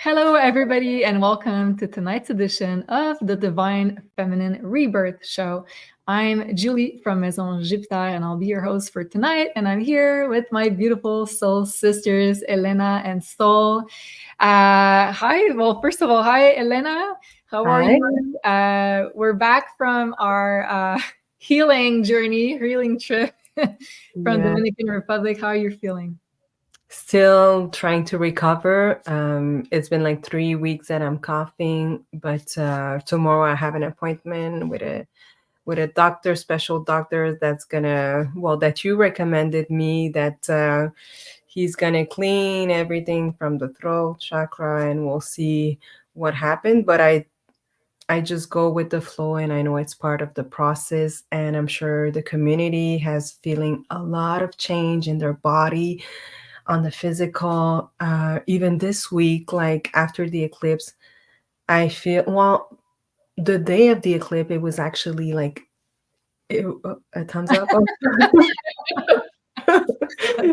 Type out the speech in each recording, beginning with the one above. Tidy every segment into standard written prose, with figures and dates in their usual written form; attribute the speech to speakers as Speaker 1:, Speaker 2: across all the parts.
Speaker 1: Hello, everybody, and welcome to tonight's edition of the Divine Feminine Rebirth Show. I'm Julie from Maison Jupiter, and I'll be your host for tonight. And I'm here with my beautiful soul sisters, Elena and Sol. Hi. Well, first of all, hi, Elena. How are
Speaker 2: Hi.
Speaker 1: you? We're back from our healing journey, healing trip from
Speaker 2: Yeah,
Speaker 1: Dominican Republic. How are you feeling?
Speaker 2: still trying to recover. It's been like 3 weeks that I'm coughing, but tomorrow I have an appointment with a doctor, special doctor that's gonna that you recommended me that he's gonna clean everything from the throat chakra, and we'll see what happened. But I just go with the flow, and I know it's part of the process, and I'm sure the community has feeling a lot of change in their body on the physical. Even this week, like after the eclipse, I feel the day of the eclipse, it was actually like a thumbs up.
Speaker 1: That's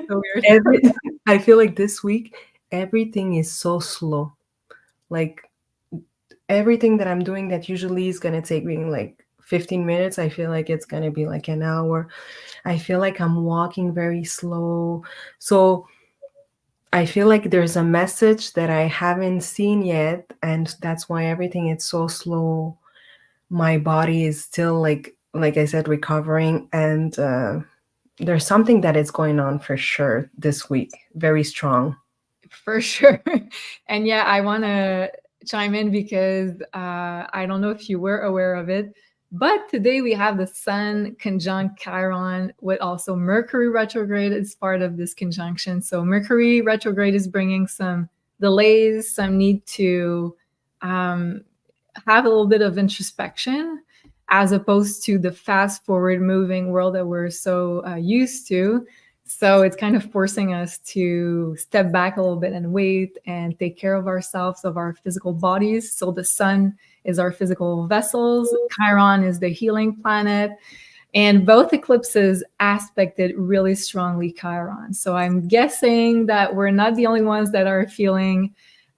Speaker 1: so weird.
Speaker 2: Every, I feel like this week everything is so slow. Like everything that I'm doing that usually is gonna take me like 15 minutes, I feel like it's gonna be like an hour. I feel like I'm walking very slow. So I feel like there's a message that I haven't seen yet, and that's why everything is so slow. My body is still like I said, recovering, and there's something that is going on for sure this week. Very strong.
Speaker 1: For sure. And yeah, I want to chime in because I don't know if you were aware of it, but today we have the Sun conjunct Chiron with also Mercury retrograde as part of this conjunction. So Mercury retrograde is bringing some delays, some need to um, have a little bit of introspection as opposed to the fast forward moving world that we're so used to. So it's kind of forcing us to step back a little bit and wait and take care of ourselves, of our physical bodies. So the sun is our physical vessels, Chiron is the healing planet. And both eclipses aspected really strongly Chiron. So I'm guessing that we're not the only ones that are feeling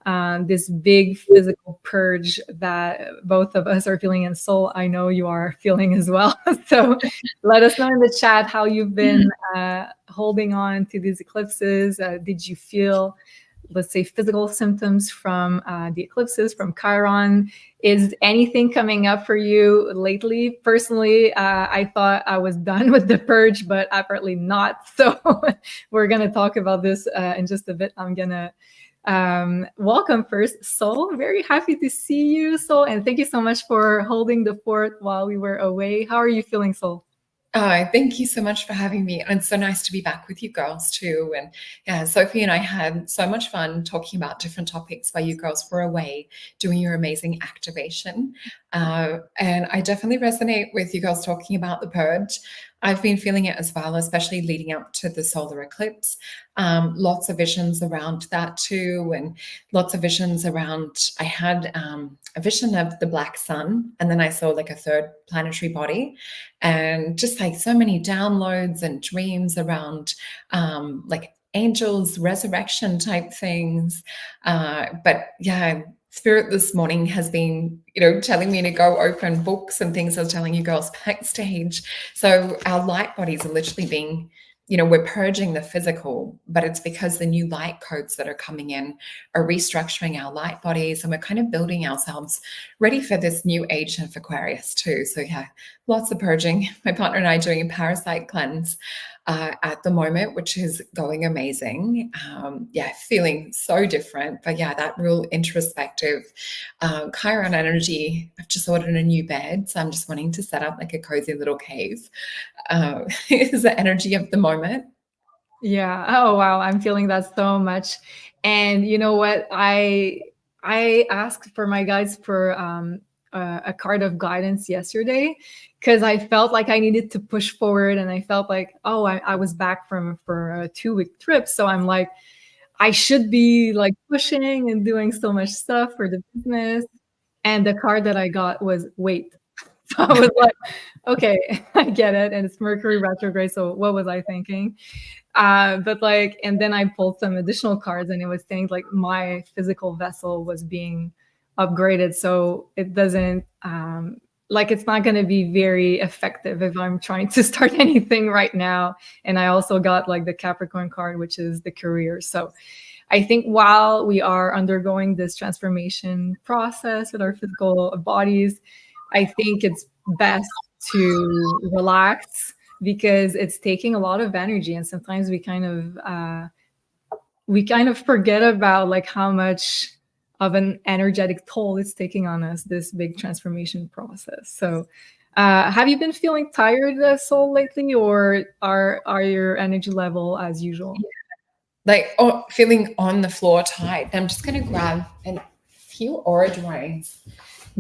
Speaker 1: this big physical purge that both of us are feeling in soul. I know you are feeling as well. So let us know in the chat how you've been holding on to these eclipses. Did you feel, let's say, physical symptoms from the eclipses, from Chiron? Is anything coming up for you lately? Personally, I thought I was done with the purge, but apparently not. So we're going to talk about this in just a bit. I'm going to welcome first, Sol. Very happy to see you, Sol, and thank you so much for holding the fort while we were away. How are you feeling, Sol?
Speaker 3: Oh, thank you so much for having me. And it's so nice to be back with you girls too. And yeah, Sophie and I had so much fun talking about different topics while you girls were away doing your amazing activation. And I definitely resonate with you girls talking about the purge. I've been feeling it as well, especially leading up to the solar eclipse. Lots of visions around that too, and lots of visions around. I had a vision of the black sun, and then I saw like a third planetary body, and just like so many downloads and dreams around like angels, resurrection type things. But yeah, Spirit this morning has been, telling me to go open books and things. I was telling you girls backstage. So our light bodies are literally being, we're purging the physical, but it's because the new light codes that are coming in are restructuring our light bodies, and we're kind of building ourselves ready for this new age of Aquarius too. So yeah, lots of purging. My partner and I are doing a parasite cleanse at the moment, which is going amazing. Feeling so different. But yeah, that real introspective Chiron energy. I've just ordered a new bed, so I'm just wanting to set up like a cozy little cave. Is the energy of the moment.
Speaker 1: Yeah. Oh wow, I'm feeling that so much. And you know what? I asked for my guides for a card of guidance yesterday because I felt like I needed to push forward, and I felt like, oh, I was back from for a 2 week trip, so I'm like, I should be like pushing and doing so much stuff for the business. And the card that I got was wait. So I was like, okay, I get it. And it's Mercury retrograde. So what was I thinking? But like, and then I pulled some additional cards and it was saying like my physical vessel was being upgraded. So it doesn't, like, it's not going to be very effective if I'm trying to start anything right now. And I also got like the Capricorn card, which is the career. So I think while we are undergoing this transformation process with our physical bodies, I think it's best to relax because it's taking a lot of energy, and sometimes we kind of forget about like how much of an energetic toll it's taking on us, this big transformation process. So have you been feeling tired, Soul, lately, or are your energy level as usual?
Speaker 3: Like, oh, feeling on the floor tight. I'm just going to grab a few aura drawings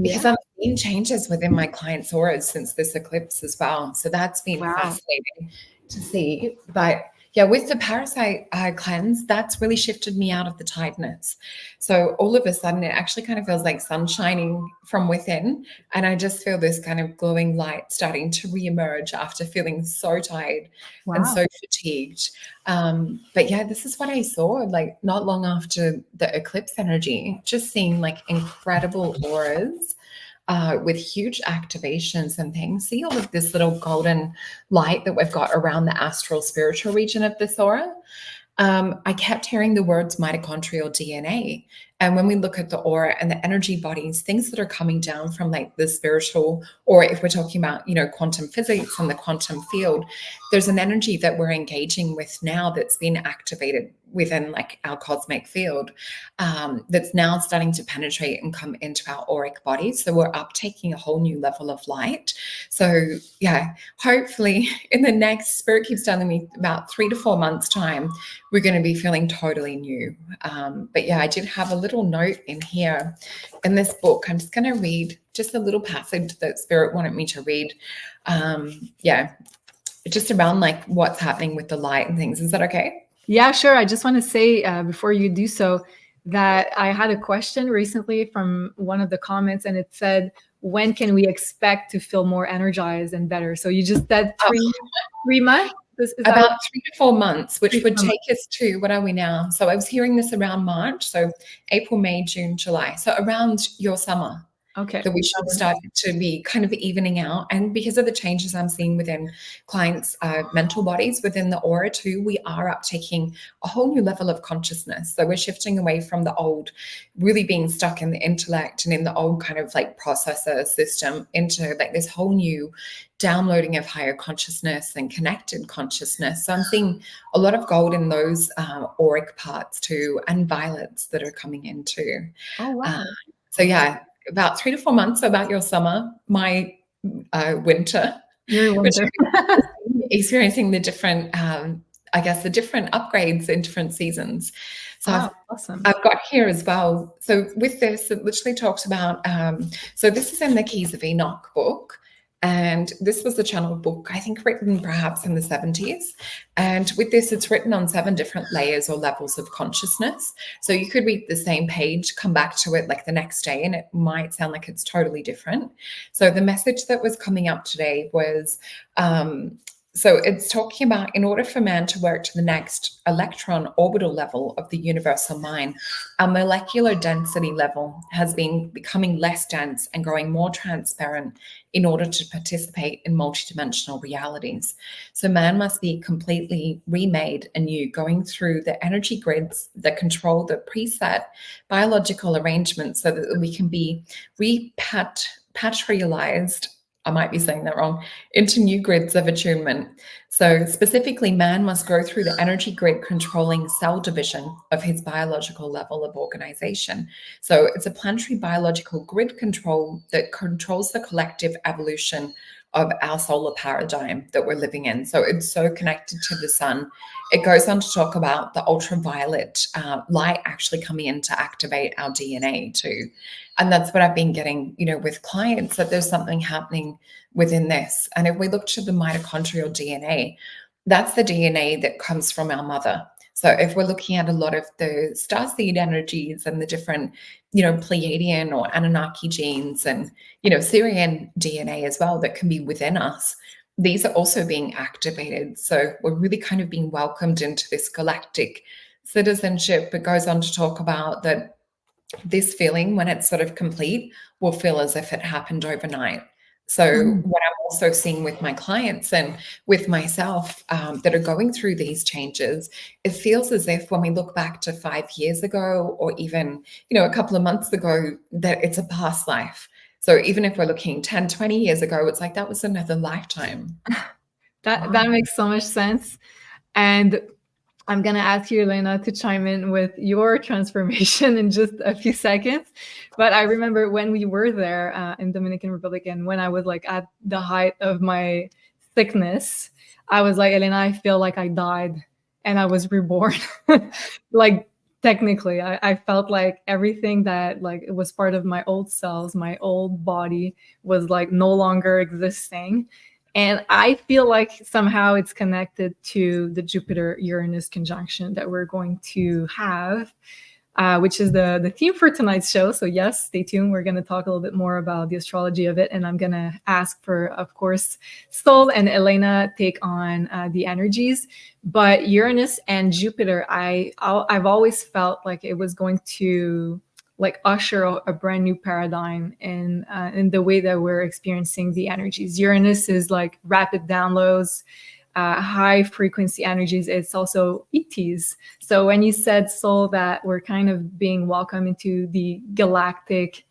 Speaker 3: because I'm seeing changes within my clients' auras since this eclipse as well. So that's been fascinating to see. But yeah, with the parasite cleanse, that's really shifted me out of the tightness. So all of a sudden, it actually kind of feels like sun shining from within. And I just feel this kind of glowing light starting to reemerge after feeling so tired and so fatigued. But yeah, this is what I saw like not long after the eclipse energy, just seeing like incredible auras with huge activations and things. See all of this little golden light that we've got around the astral spiritual region of this aura. I kept hearing the words mitochondrial DNA. And when we look at the aura and the energy bodies, things that are coming down from like the spiritual, or if we're talking about, you know, quantum physics and the quantum field, there's an energy that we're engaging with now that's been activated within like our cosmic field, that's now starting to penetrate and come into our auric bodies. So we're uptaking a whole new level of light. So yeah, hopefully in the next, Spirit keeps telling me about 3 to 4 months time, we're going to be feeling totally new. But yeah, I did have a little note in here in this book. I'm just going to read just a little passage that Spirit wanted me to read. Yeah, just around like what's happening with the light and things. Is that okay?
Speaker 1: Yeah, sure. I just want to say before you do so that I had a question recently from one of the comments, and it said, when can we expect to feel more energized and better? So you just said 3 months?
Speaker 3: About 3 to 4 months, which would take us to, what are we now? So I was hearing this around March, so April, May, June, July. So around your summer.
Speaker 1: Okay.
Speaker 3: That we should start to be kind of evening out. And because of the changes I'm seeing within clients' mental bodies, within the aura too, we are uptaking a whole new level of consciousness. So we're shifting away from the old, really being stuck in the intellect and in the old kind of like processor system into like this whole new downloading of higher consciousness and connected consciousness. So I'm seeing a lot of gold in those auric parts too, and violets that are coming in too.
Speaker 1: Oh, wow.
Speaker 3: So yeah, about 3 to 4 months, so about your summer, my winter.
Speaker 1: Your winter.
Speaker 3: Experiencing the different, I guess, the different upgrades in different seasons. So
Speaker 1: awesome.
Speaker 3: I've got here as well. So with this, it literally talks about, so this is in the Keys of Enoch book. And this was the channel book, I think, written perhaps in the 70s. And with this, it's written on 7 different layers or levels of consciousness. So you could read the same page, come back to it like the next day, and it might sound like it's totally different. So the message that was coming up today was, so it's talking about, in order for man to work to the next electron orbital level of the universal mind, our molecular density level has been becoming less dense and growing more transparent in order to participate in multidimensional realities. So man must be completely remade anew, going through the energy grids that control the preset biological arrangements so that we can be repatrialized, I might be saying that wrong, into new grids of attunement. So specifically, man must go through the energy grid controlling cell division of his biological level of organization. So it's a planetary biological grid control that controls the collective evolution of our solar paradigm that we're living in. So it's so connected to the sun. It goes on to talk about the ultraviolet light actually coming in to activate our DNA too. And that's what I've been getting, you know, with clients, that there's something happening within this. And if we look to the mitochondrial DNA, that's the DNA that comes from our mother. So if we're looking at a lot of the starseed energies and the different, Pleiadian or Anunnaki genes and, Syrian DNA as well that can be within us, these are also being activated. So we're really kind of being welcomed into this galactic citizenship. It goes on to talk about that this feeling, when it's sort of complete, will feel as if it happened overnight. So
Speaker 1: Mm.
Speaker 3: what I'm also seeing with my clients and with myself that are going through these changes, it feels as if when we look back to 5 years ago or even, a couple of months ago, that it's a past life. So even if we're looking 10, 20 years ago, it's like that was another lifetime.
Speaker 1: That makes so much sense. And I'm going to ask you, Elena, to chime in with your transformation in just a few seconds. But I remember when we were there in Dominican Republic, and when I was like at the height of my sickness, I was like, Elena, I feel like I died and I was reborn. Like, technically, I felt like everything that like it was part of my old cells, my old body was like no longer existing. And I feel like somehow it's connected to the Jupiter Uranus conjunction that we're going to have, which is the theme for tonight's show. So, yes, stay tuned. We're going to talk a little bit more about the astrology of it. And I'm going to ask for, of course, Sol and Elena take on the energies. But Uranus and Jupiter, I've always felt like it was going to like usher a brand new paradigm in the way that we're experiencing the energies. Uranus is like rapid downloads, high frequency energies. It's also ETs. So when you said, Sol, that we're kind of being welcomed into the galactic,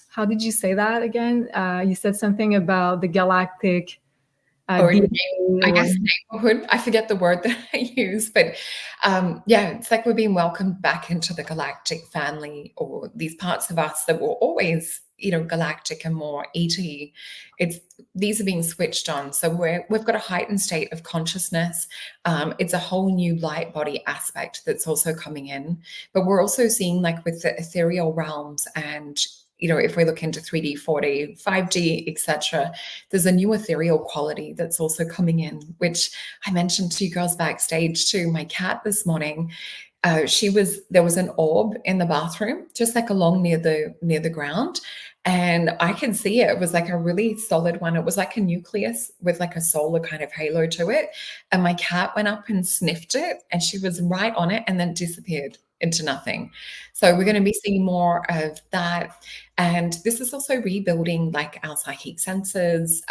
Speaker 1: how did you say that again? You said something about the galactic
Speaker 3: Or
Speaker 1: DNA
Speaker 3: I
Speaker 1: or-
Speaker 3: guess neighborhood. I forget the word that I use, but yeah, it's like we're being welcomed back into the galactic family, or these parts of us that were always, galactic and more ET. These are being switched on, so we've got a heightened state of consciousness. It's a whole new light body aspect that's also coming in, but we're also seeing like with the ethereal realms and. If we look into 3D, 4D, 5D, etc., there's a new ethereal quality that's also coming in, which I mentioned to you girls backstage too. My cat this morning, there was an orb in the bathroom, just like along near the ground. And I could see it. It was like a really solid one. It was like a nucleus with like a solar kind of halo to it. And my cat went up and sniffed it, and she was right on it and then disappeared into nothing. So we're going to be seeing more of that. And this is also rebuilding like our psychic senses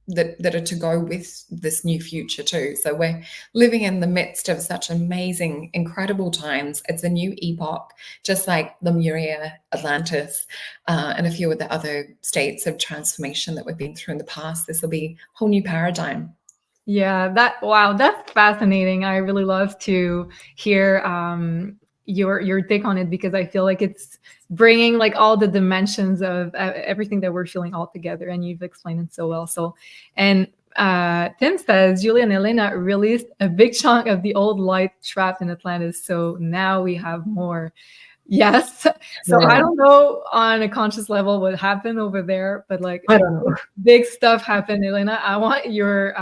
Speaker 3: that are to go with this new future too. So we're living in the midst of such amazing, incredible times. It's a new epoch, just like Lemuria, Atlantis, and a few of the other states of transformation that we've been through in the past. This will be a whole new paradigm.
Speaker 1: Yeah, that's fascinating. I really love to hear your take on it, because I feel like it's bringing like all the dimensions of everything that we're feeling all together, and you've explained it so well. So, and Tim says Julia and Elena released a big chunk of the old light trapped in Atlantis, so now we have more. Yes. So
Speaker 2: Yeah.
Speaker 1: I don't know on a conscious level what happened over there, but like
Speaker 2: I don't know.
Speaker 1: big stuff happened, Elena. I want your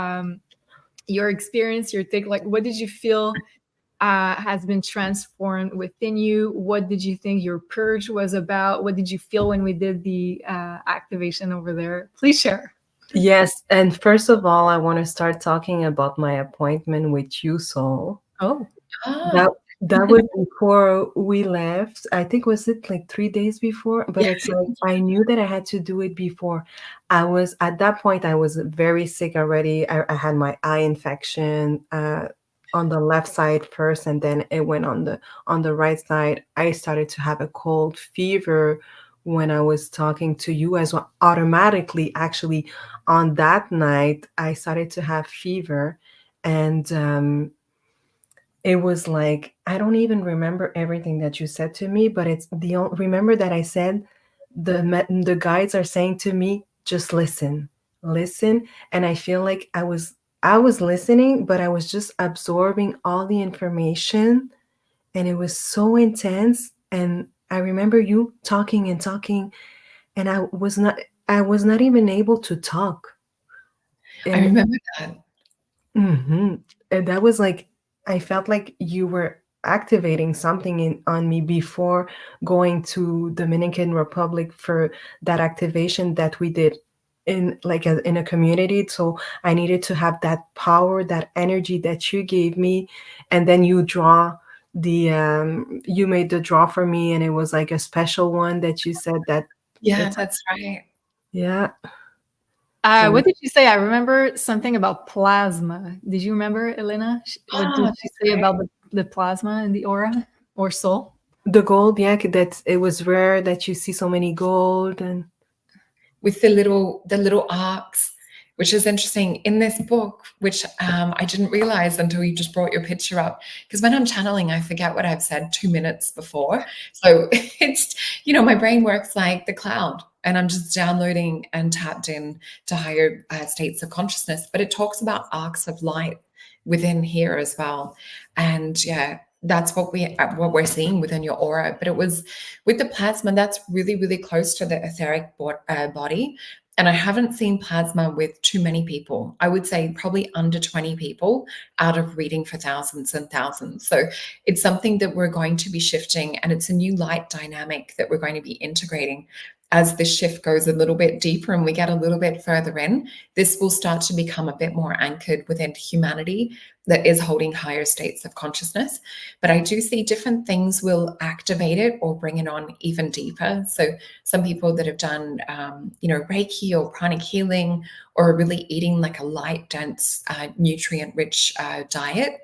Speaker 1: experience, your take. Like, what did you feel has been transformed within you? What did you think your purge was about? What did you feel when we did the activation over there? Please share.
Speaker 2: Yes, and first of all, I want to start talking about my appointment with you, Sol.
Speaker 1: Oh,
Speaker 2: That that was before we left. I think was it like 3 days before? But
Speaker 1: Yeah.
Speaker 2: it's like I knew that I had to do it before. I was at that point. I was very sick already. I had my eye infection on the left side first, and then it went on the right side. I started to have a cold fever when I was talking to you as well. Automatically, actually, on that night, I started to have fever, and it was like I don't even remember everything that you said to me, but it's remember that I said the guides are saying to me, just listen, listen, and I feel like I was listening, but I was just absorbing all the information, and it was so intense. And I remember you talking and talking, and I was not even able to talk.
Speaker 3: I
Speaker 2: And
Speaker 3: remember that.
Speaker 2: and that was like I felt like you were activating something in on me before going to Dominican Republic for that activation that we did in like in a community. So I needed to have that power, that energy that you gave me, and then you made the draw for me, and it was like a special one that you said that
Speaker 3: Yeah,
Speaker 2: it's
Speaker 3: that's right.
Speaker 2: yeah. It was
Speaker 1: What did you say? I remember something about plasma. Did you remember, Elena? What did
Speaker 3: Oh,
Speaker 1: she
Speaker 3: that's
Speaker 1: say
Speaker 3: right.
Speaker 1: about the plasma and the aura or soul?
Speaker 2: the gold, yeah, that it was rare that you see so many gold and
Speaker 3: With the little arcs, which is interesting in this book, which I didn't realize until you just brought your picture up. Because when I'm channeling, I forget what I've said 2 minutes before. So it's, my brain works like the cloud, and I'm just downloading and tapped in to higher states of consciousness. But it talks about arcs of light within here as well. And yeah, that's what we're seeing within your aura. But it was with the plasma, that's really, really close to the etheric body. And I haven't seen plasma with too many people. I would say probably under 20 people out of reading for thousands and thousands. So it's something that we're going to be shifting, and it's a new light dynamic that we're going to be integrating. As this shift goes a little bit deeper and we get a little bit further in, this will start to become a bit more anchored within humanity that is holding higher states of consciousness. But I do see different things will activate it or bring it on even deeper. So some people that have done, Reiki or pranic healing, or really eating like a light, dense, nutrient-rich diet.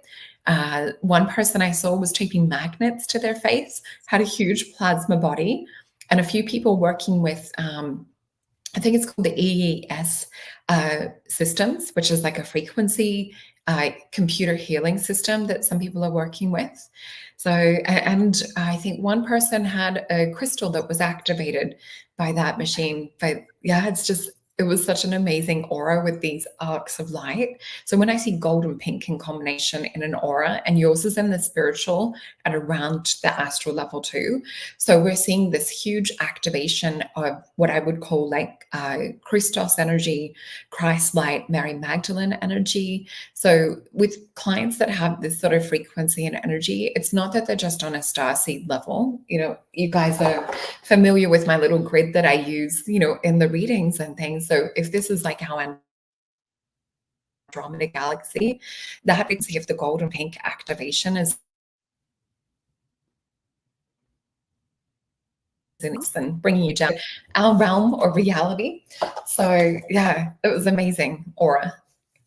Speaker 3: One person I saw was taping magnets to their face, had a huge plasma body, and a few people working with I think it's called the EES systems, which is like a frequency computer healing system that some people are working with. So, and I think one person had a crystal that was activated by that machine. But yeah, it was such an amazing aura with these arcs of light. So when I see gold and pink in combination in an aura, and yours is in the spiritual at around the astral level too. So we're seeing this huge activation of what I would call like Christos energy, Christ light, Mary Magdalene energy. So with clients that have this sort of frequency and energy, it's not that they're just on a starseed level. You guys are familiar with my little grid that I use, in the readings and things. So if this is like our Andromeda galaxy, that frequency of the golden pink activation is and bringing you down our realm or reality. So yeah, it was amazing aura.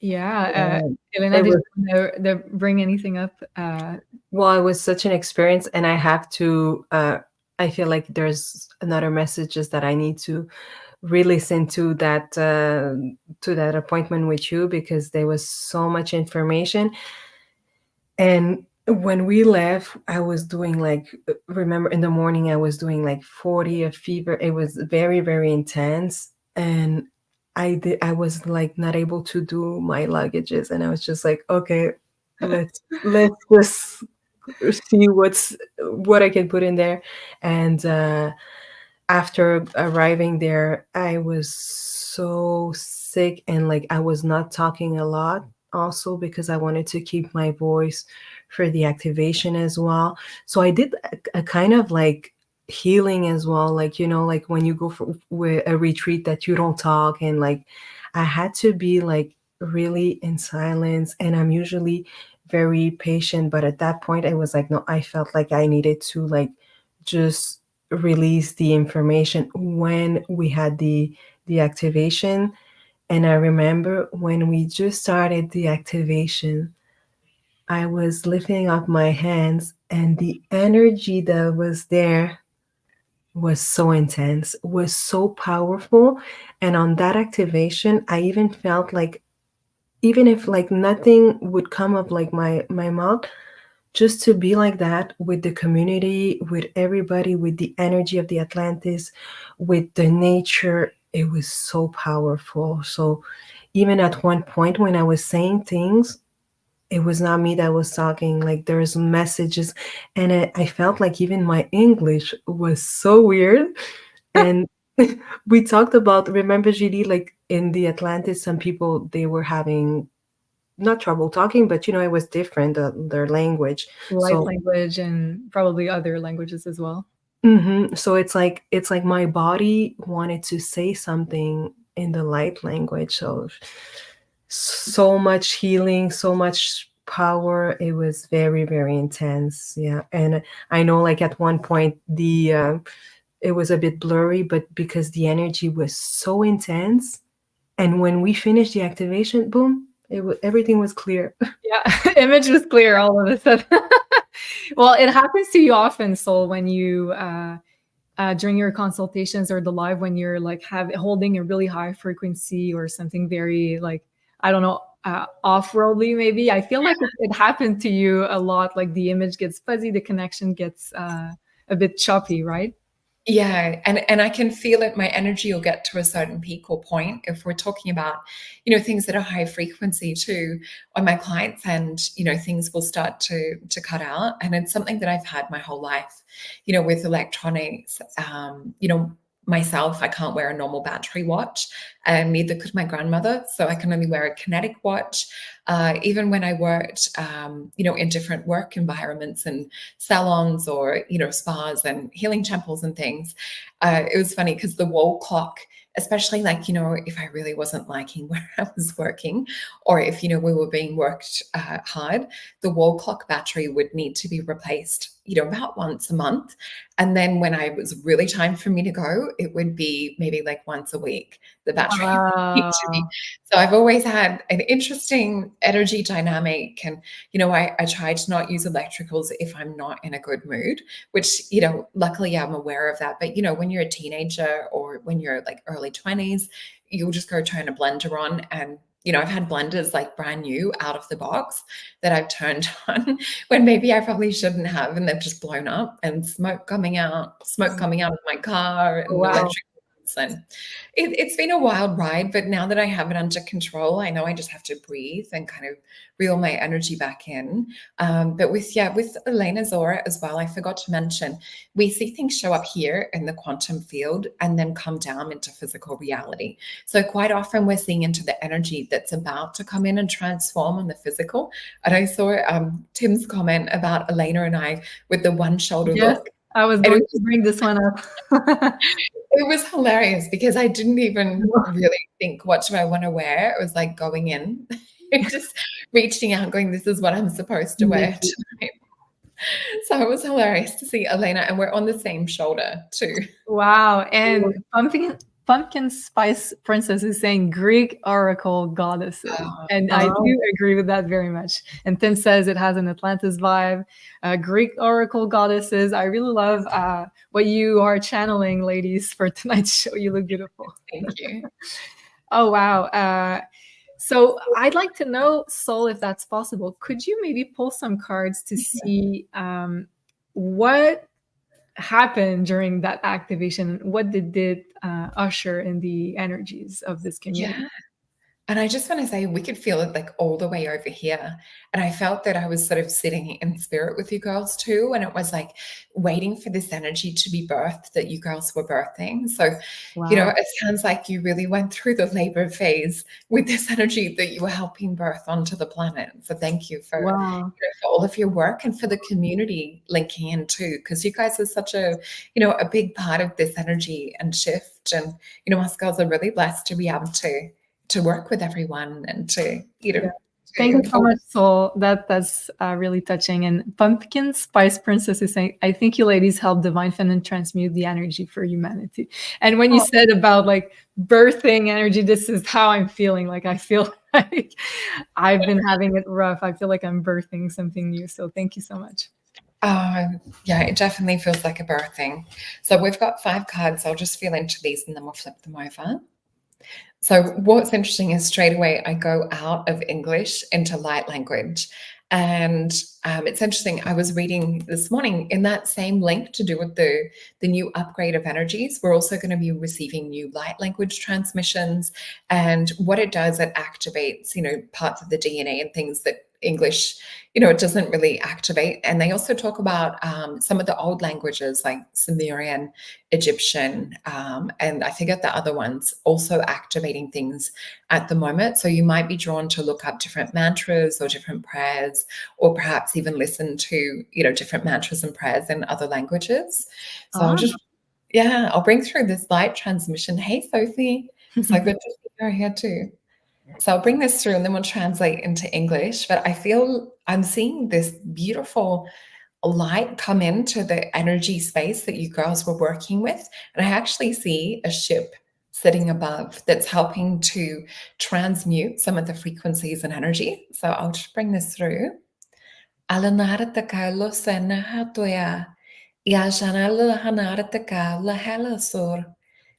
Speaker 1: Yeah. Elena,
Speaker 2: it
Speaker 1: did
Speaker 2: was
Speaker 1: you want to bring anything up?
Speaker 2: well, it was such an experience, and I have to. I feel like there's another messages that I need to re-listen to that appointment with you, because there was so much information. And when we left, I was doing like, remember in the morning, I was doing like 40 of fever. It was very, very intense. And I was like not able to do my luggages. And I was just like, okay, let's just see what I can put in there. And after arriving there, I was so sick, and like I was not talking a lot also, because I wanted to keep my voice for the activation as well. So I did a kind of like healing as well, like like when you go for a retreat that you don't talk, and like I had to be like really in silence, and I'm usually very patient, but at that point I was like, no, I felt like I needed to like just release the information when we had the activation. And I remember when we just started the activation, I was lifting up my hands, and the energy that was there was so intense, was so powerful. And on that activation, I even felt like, even if like nothing would come up like my mouth, just to be like that with the community, with everybody, with the energy of the Atlantis, with the nature, it was so powerful. So even at one point when I was saying things, it was not me that was talking. Like there's messages, and I felt like even my English was so weird. And we talked about, remember, Julie, like in the Atlantis, some people they were having not trouble talking, but it was different, their language.
Speaker 1: Light
Speaker 2: So
Speaker 1: language and probably other languages as well.
Speaker 2: so it's like my body wanted to say something in the light language. So much healing, so much power. It was very, very intense. Yeah. And I know, like, at one point it was a bit blurry, but because the energy was so intense, and when we finished the activation, boom, everything was clear.
Speaker 1: Yeah, image was clear all of a sudden. Well, it happens to you often, Soul, when you during your consultations or the live, when you're like holding a really high frequency or something very, like, I don't know, off-worldly maybe. I feel like it happened to you a lot. Like the image gets fuzzy, the connection gets a bit choppy, right?
Speaker 3: Yeah, and I can feel it. My energy will get to a certain peak or point if we're talking about, things that are high frequency too. On my clients' end, things will start to cut out, and it's something that I've had my whole life. With electronics, myself, I can't wear a normal battery watch, and neither could my grandmother. So I can only wear a kinetic watch. Even when I worked, in different work environments and salons or, spas and healing temples and things, it was funny because the wall clock, especially like, if I really wasn't liking where I was working, or if, we were being worked hard, the wall clock battery would need to be replaced, about once a month. And then when I was really time for me to go, it would be maybe like once a week, the battery would need to be. So I've always had an interesting energy dynamic. And, I try to not use electricals if I'm not in a good mood, which, luckily I'm aware of that. But, when you're a teenager or when you're like early 20s, you'll just go turn a blender on. And, I've had blenders like brand new out of the box that I've turned on when maybe I probably shouldn't have, and they've just blown up, and smoke coming out of my car, and
Speaker 1: Wow.
Speaker 3: electric. And it's been a wild ride, but now that I have it under control, I know I just have to breathe and kind of reel my energy back in. But with Elena's aura as well, I forgot to mention, we see things show up here in the quantum field and then come down into physical reality. So quite often we're seeing into the energy that's about to come in and transform on the physical. And I saw Tim's comment about Elena and I with the one shoulder
Speaker 1: Yes,
Speaker 3: look.
Speaker 1: I was going to bring this one up.
Speaker 3: It was hilarious because I didn't even really think, what do I want to wear? It was like going in, just reaching out, going, this is what I'm supposed to wear tonight. So it was hilarious to see Elena, and we're on the same shoulder too.
Speaker 1: Wow. And Pumpkin Spice Princess is saying Greek oracle goddesses. And I do agree with that very much. And Tim says it has an Atlantis vibe. Greek oracle goddesses. I really love what you are channeling, ladies, for tonight's show. You look beautiful.
Speaker 3: Thank you.
Speaker 1: Oh, wow. So I'd like to know, Sol, if that's possible. Could you maybe pull some cards to see what happened during that activation? What did it usher in the energies of this community?
Speaker 3: Yeah. And I just want to say, we could feel it like all the way over here. And I felt that I was sort of sitting in spirit with you girls too. And it was like waiting for this energy to be birthed that you girls were birthing. So, it sounds like you really went through the labor phase with this energy that you were helping birth onto the planet. So thank you for, for all of your work, and for the community linking in too, because you guys are such a big part of this energy and shift. And, us girls are really blessed to be able to work with everyone and to
Speaker 1: Thank you so much, Sol. That's really touching. And Pumpkin Spice Princess is saying, I think you ladies help Divine Feminine transmute the energy for humanity. And when you said about like birthing energy, this is how I'm feeling. Like I feel like I've been having it rough. I feel like I'm birthing something new. So thank you so much.
Speaker 3: Yeah, it definitely feels like a birthing. So we've got 5 cards. I'll just feel into these and then we'll flip them over. So what's interesting is straight away I go out of English into light language. And it's interesting, I was reading this morning in that same link to do with the new upgrade of energies, we're also going to be receiving new light language transmissions. And what it does, it activates, parts of the DNA and things that English, it doesn't really activate. And they also talk about some of the old languages like Sumerian, Egyptian, and I forget the other ones, also activating things at the moment. So you might be drawn to look up different mantras or different prayers, or perhaps even listen to, different mantras and prayers in other languages. So I'll bring through this light transmission. Hey, Sophie. So good to see you here too. So I'll bring this through and then we'll translate into English. But I feel I'm seeing this beautiful light come into the energy space that you girls were working with. And I actually see a ship sitting above that's helping to transmute some of the frequencies and energy. So I'll just bring this through. Yajanala Hanarataka La Helasur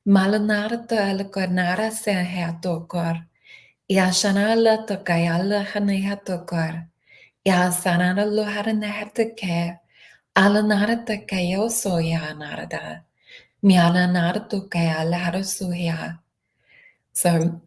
Speaker 3: Malanarata Alakanara Sehatokor Yashanala Tokayala Hanehatokor Yasanara Luharanatake Alanarata Kayoso Yanarada Mialanarto Kayala Harasuya. So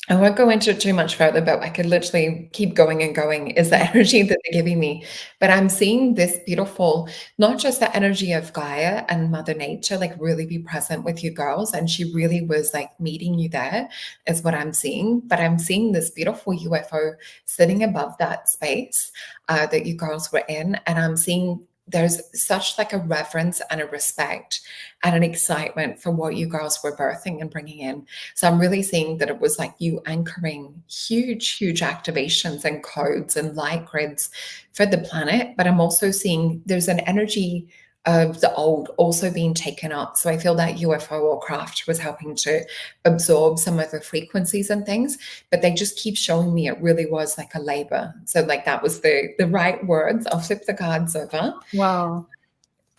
Speaker 3: I won't go into it too much further, but I could literally keep going and going, is the energy that they're giving me. But I'm seeing this beautiful, not just the energy of Gaia and Mother Nature, like really be present with you girls. And she really was like meeting you there, is what I'm seeing. But I'm seeing this beautiful UFO sitting above that space that you girls were in. And I'm seeing there's such like a reverence and a respect and an excitement for what you girls were birthing and bringing in. So I'm really seeing that it was like you anchoring huge, huge activations and codes and light grids for the planet. But I'm also seeing there's an energy of the old also being taken up. So I feel that UFO or craft was helping to absorb some of the frequencies and things, but they just keep showing me it really was like a labor. So like that was the right words. I'll flip the cards over.
Speaker 1: Wow.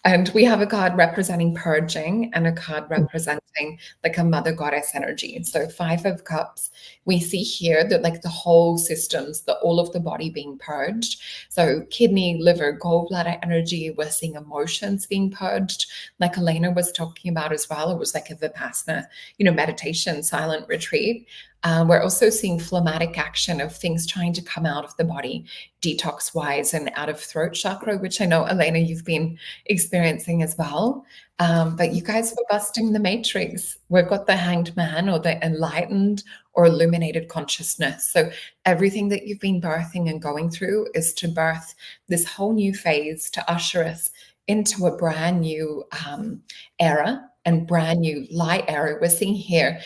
Speaker 3: And we have a card representing purging and a card representing like a mother goddess energy. So 5 of Cups, we see here that like the whole systems, all of the body being purged. So kidney, liver, gallbladder energy, we're seeing emotions being purged. Like Elena was talking about as well, it was like a Vipassana, meditation, silent retreat. We're also seeing phlegmatic action of things trying to come out of the body, detox wise, and out of throat chakra, which I know, Elena, you've been experiencing as well. But you guys were busting the matrix. We've got the hanged man or the enlightened or illuminated consciousness. So everything that you've been birthing and going through is to birth this whole new phase to usher us into a brand new era and brand new light era. We're seeing here,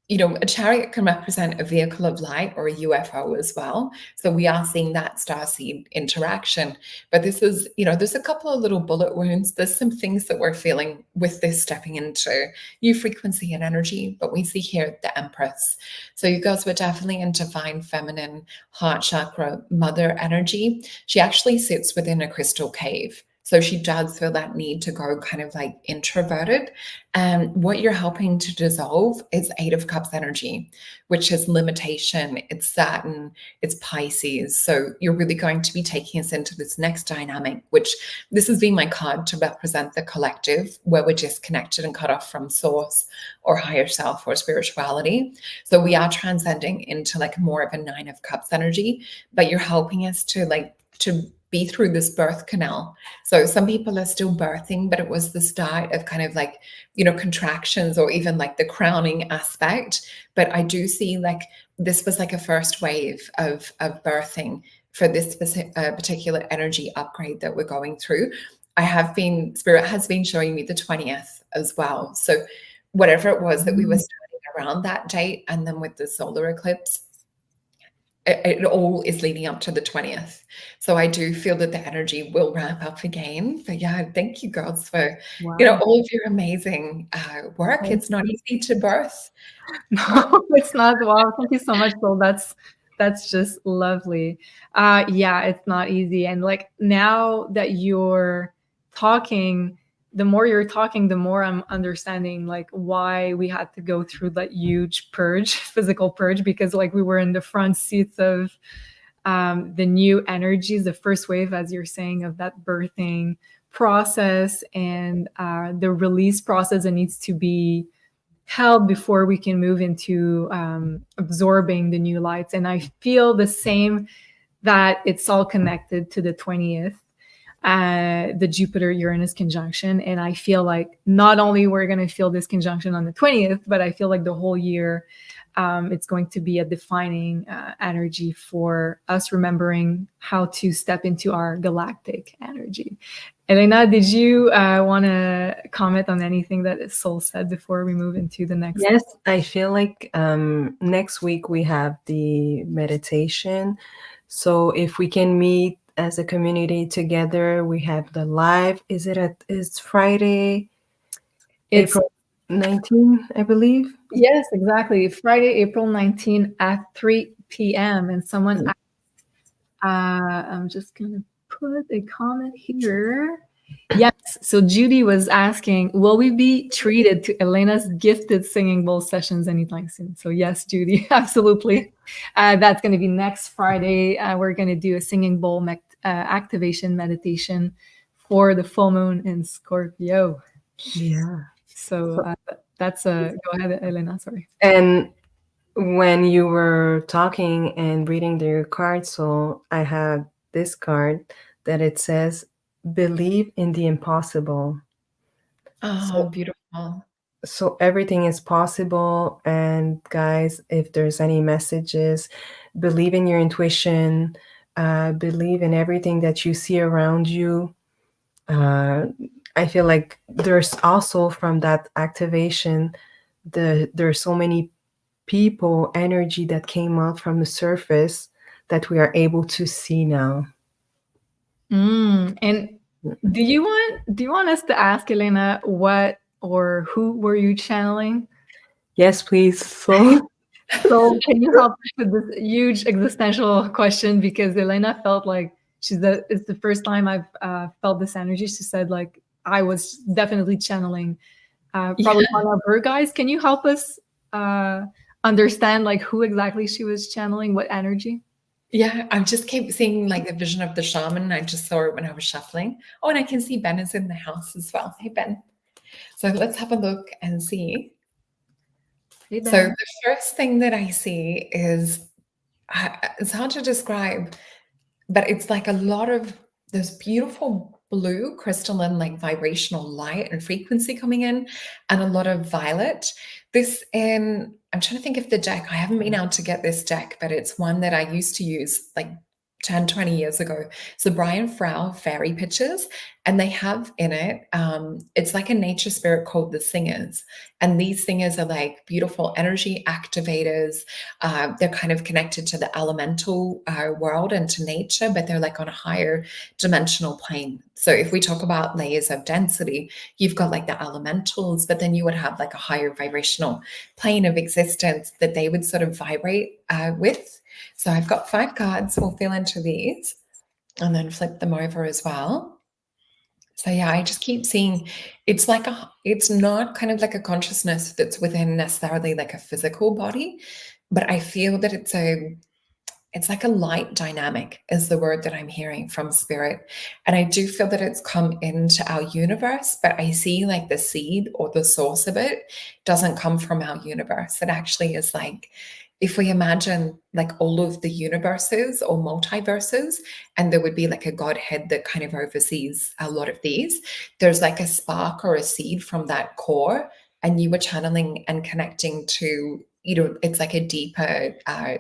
Speaker 3: a chariot can represent a vehicle of light or a UFO as well. So we are seeing that starseed interaction. But this is, there's a couple of little bullet wounds. There's some things that we're feeling with this stepping into new frequency and energy. But we see here the Empress. So you guys were definitely in divine feminine heart chakra mother energy. She actually sits within a crystal cave. So she does feel that need to go kind of like introverted. And what you're helping to dissolve is 8 of Cups energy, which is limitation, it's Saturn, it's Pisces. So you're really going to be taking us into this next dynamic, which this has been my card to represent the collective, where we're disconnected and cut off from source or higher self or spirituality. So we are transcending into like more of a 9 of Cups energy, but you're helping us to be through this birth canal. So some people are still birthing, but it was the start of kind of like, contractions or even like the crowning aspect. But I do see like this was like a first wave of birthing for this particular energy upgrade that we're going through. Spirit has been showing me the 20th as well. So whatever it was that we were starting around that date, and then with the solar eclipse, it all is leading up to the 20th. So I do feel that the energy will ramp up again. But yeah, thank you girls for, all of your amazing work. It's not easy to birth.
Speaker 1: No, it's not. Wow, thank you so much, Soul. That's just lovely. Yeah, it's not easy. And like now that you're talking, the more you're talking, the more I'm understanding like why we had to go through that huge purge, physical purge, because like we were in the front seats of the new energies, the first wave, as you're saying, of that birthing process and the release process that needs to be held before we can move into absorbing the new lights. And I feel the same that it's all connected to the 20th, the Jupiter-Uranus conjunction. And I feel like not only we're going to feel this conjunction on the 20th, but I feel like the whole year it's going to be a defining energy for us remembering how to step into our galactic energy. Elena, did you want to comment on anything that Sol said before we move into the next?
Speaker 2: Yes, I feel like next week we have the meditation. So if we can meet as a community together, we have the live. It's Friday,
Speaker 1: It's
Speaker 2: April 19, I believe.
Speaker 1: yes, exactly. Friday, April 19 at 3 p.m. And someone asked, I'm just going to put a comment here. Yes. So Judy was asking, will we be treated to Elena's gifted singing bowl sessions anytime soon? So yes, Judy, absolutely. That's going to be next Friday. We're going to do a singing bowl activation meditation for the full moon in Scorpio.
Speaker 2: Yeah.
Speaker 1: So that's go ahead, Elena. Sorry.
Speaker 2: And when you were talking and reading your card, so I have this card that it says, believe in the impossible.
Speaker 3: Oh, beautiful.
Speaker 2: So everything is possible. And guys, if there's any messages, believe in your intuition, believe in everything that you see around you. I feel like there's also from that activation, there's so many people, energy that came out from the surface that we are able to see now.
Speaker 1: And do you want us to ask Elena what or who were you channeling?
Speaker 2: Yes, please. So
Speaker 1: can you help us with this huge existential question? Because Elena felt like it's the first time I've felt this energy. She said like I was definitely channeling probably one of her guys. Can you help us understand like who exactly she was channeling, what energy?
Speaker 3: Yeah, I just keep seeing like the vision of the shaman. I just saw it when I was shuffling. Oh, and I can see Ben is in the house as well. Hey, Ben. So let's have a look and see.
Speaker 1: Hey, Ben.
Speaker 3: So the first thing that I see is, it's hard to describe, but it's like a lot of this beautiful blue crystalline like vibrational light and frequency coming in, and a lot of violet. I'm trying to think of the deck. I haven't been able to get this deck, but it's one that I used to use like 10, 20 years ago. So Brian Frow fairy pictures, and they have in it, it's like a nature spirit called the Singers. And these singers are like beautiful energy activators. They're kind of connected to the elemental world and to nature, but they're like on a higher dimensional plane. So if we talk about layers of density, you've got like the elementals, but then you would have like a higher vibrational plane of existence that they would sort of vibrate with. So I've got 5 cards. We'll fill into these and then flip them over as well. So yeah, I just keep seeing it's not kind of like a consciousness that's within necessarily like a physical body, but I feel that it's like a light dynamic is the word that I'm hearing from spirit. And I do feel that it's come into our universe, but I see like the seed or the source of it doesn't come from our universe. It actually is like, if we imagine like all of the universes or multiverses, and there would be like a Godhead that kind of oversees a lot of these, there's like a spark or a seed from that core, and you were channeling and connecting to, it's like a deeper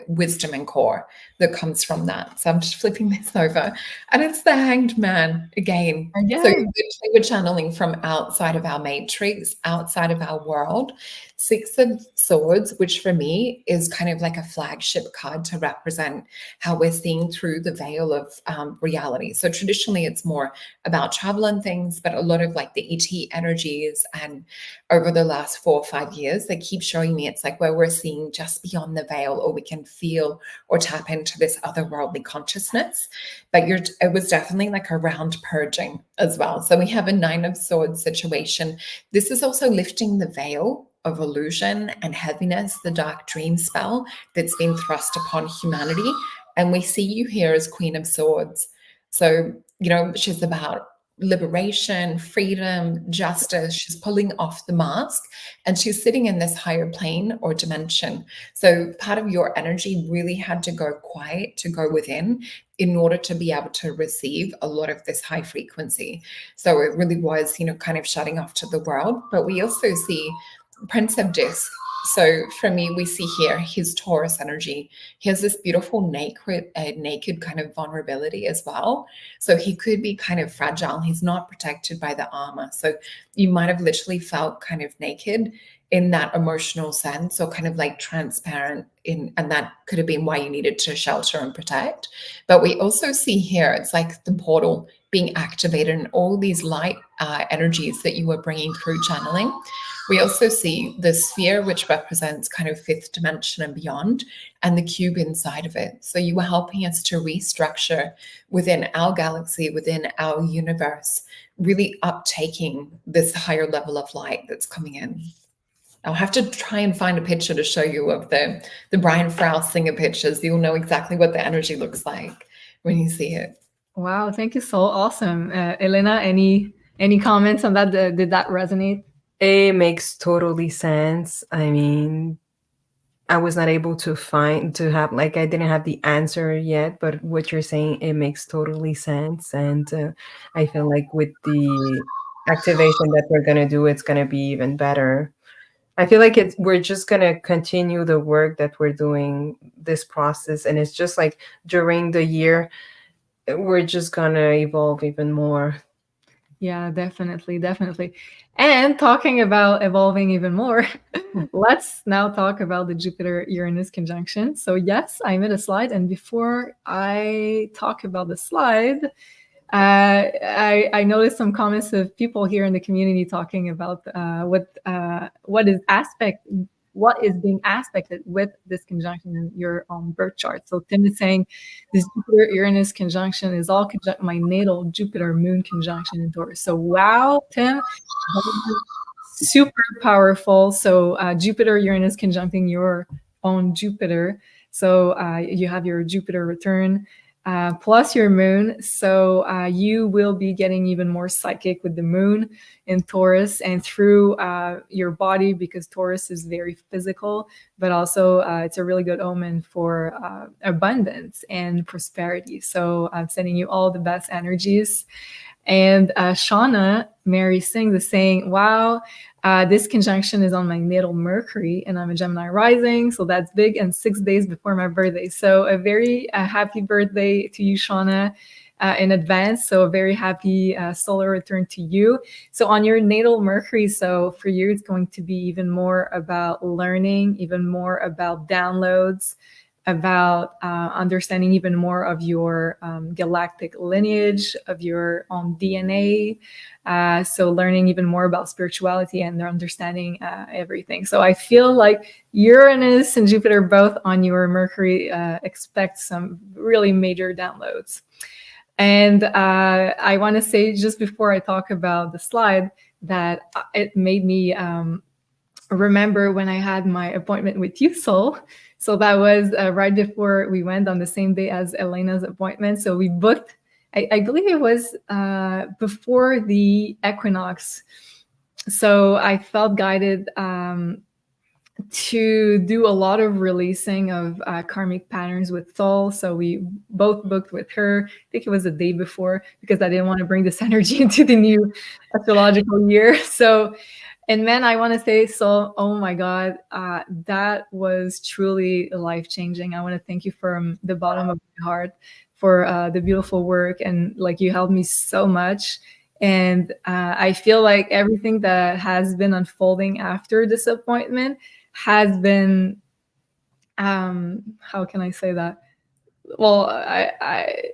Speaker 3: wisdom and core that comes from that. So I'm just flipping this over, and it's the Hanged Man again. So we're channeling from outside of our matrix, outside of our world. 6 of Swords, which for me is kind of like a flagship card to represent how we're seeing through the veil of reality. So traditionally it's more about travel and things, but a lot of like the ET energies, and over the last 4 or 5 years, they keep showing me it's like where we're seeing just beyond the veil, or we can feel or tap into this otherworldly consciousness. But it was definitely like around purging as well. So we have a 9 of Swords situation. This is also lifting the veil of illusion and heaviness, the dark dream spell that's been thrust upon humanity. And we see you here as Queen of Swords. So, she's about liberation, freedom, justice. She's pulling off the mask, and she's sitting in this higher plane or dimension. So part of your energy really had to go quiet, to go within, in order to be able to receive a lot of this high frequency. So it really was, kind of shutting off to the world. But we also see Prince of Disc. So for me, we see here his Taurus energy. He has this beautiful naked kind of vulnerability as well. So he could be kind of fragile. He's not protected by the armor. So you might have literally felt kind of naked in that emotional sense, or kind of like transparent and that could have been why you needed to shelter and protect. But we also see here, it's like the portal being activated and all these light energies that you were bringing through channeling. We also see the sphere, which represents kind of fifth dimension and beyond, and the cube inside of it. So you were helping us to restructure within our galaxy, within our universe, really uptaking this higher level of light that's coming in. I'll have to try and find a picture to show you of the Brian Frau singer pictures. You'll know exactly what the energy looks like when you see it.
Speaker 1: Wow, thank you, so awesome. Elena, any comments on that? Did that resonate?
Speaker 2: It makes totally sense. I mean, I was not able to have, like, I didn't have the answer yet, but what you're saying, it makes totally sense. And I feel like with the activation that we're going to do, it's going to be even better. I feel like we're just going to continue the work that we're doing, this process. And it's just like during the year, we're just going to evolve even more.
Speaker 1: Yeah, definitely. And talking about evolving even more, let's now talk about the Jupiter-Uranus conjunction. So yes, I made a slide. And before I talk about the slide, I noticed some comments of people here in the community talking about what is being aspected with this conjunction in your own birth chart. So Tim is saying this Jupiter-Uranus conjunction is all conjunct my natal Jupiter-Moon conjunction in Taurus. So wow, Tim, super powerful. So Jupiter-Uranus conjuncting your own Jupiter. So you have your Jupiter return plus your moon. So you will be getting even more psychic with the moon in Taurus and through your body, because Taurus is very physical, but also it's a really good omen for abundance and prosperity. So I'm sending you all the best energies. And Shauna Mary Singh is saying, wow, this conjunction is on my natal Mercury, and I'm a Gemini rising, so that's big, and 6 days before my birthday. So a very happy birthday to you, Shauna, in advance. So a very happy solar return to you. So on your natal Mercury, so for you, it's going to be even more about learning, even more about downloads, about understanding even more of your galactic lineage, of your own DNA. So learning even more about spirituality and understanding everything. So I feel like Uranus and Jupiter both on your Mercury expect some really major downloads. And I want to say, just before I talk about the slide, that it made me remember when I had my appointment with you, Sol. So that was right before we went, on the same day as Elena's appointment. So we booked, I believe it was before the equinox. So I felt guided to do a lot of releasing of karmic patterns with Sol. So we both booked with her. I think it was the day before, because I didn't want to bring this energy into the new astrological year. So, and man, I want to say, so, oh my God, that was truly life-changing. I want to thank you from the bottom of my heart for the beautiful work. And like, you helped me so much. And I feel like everything that has been unfolding after this appointment has been, how can I say that? Well, I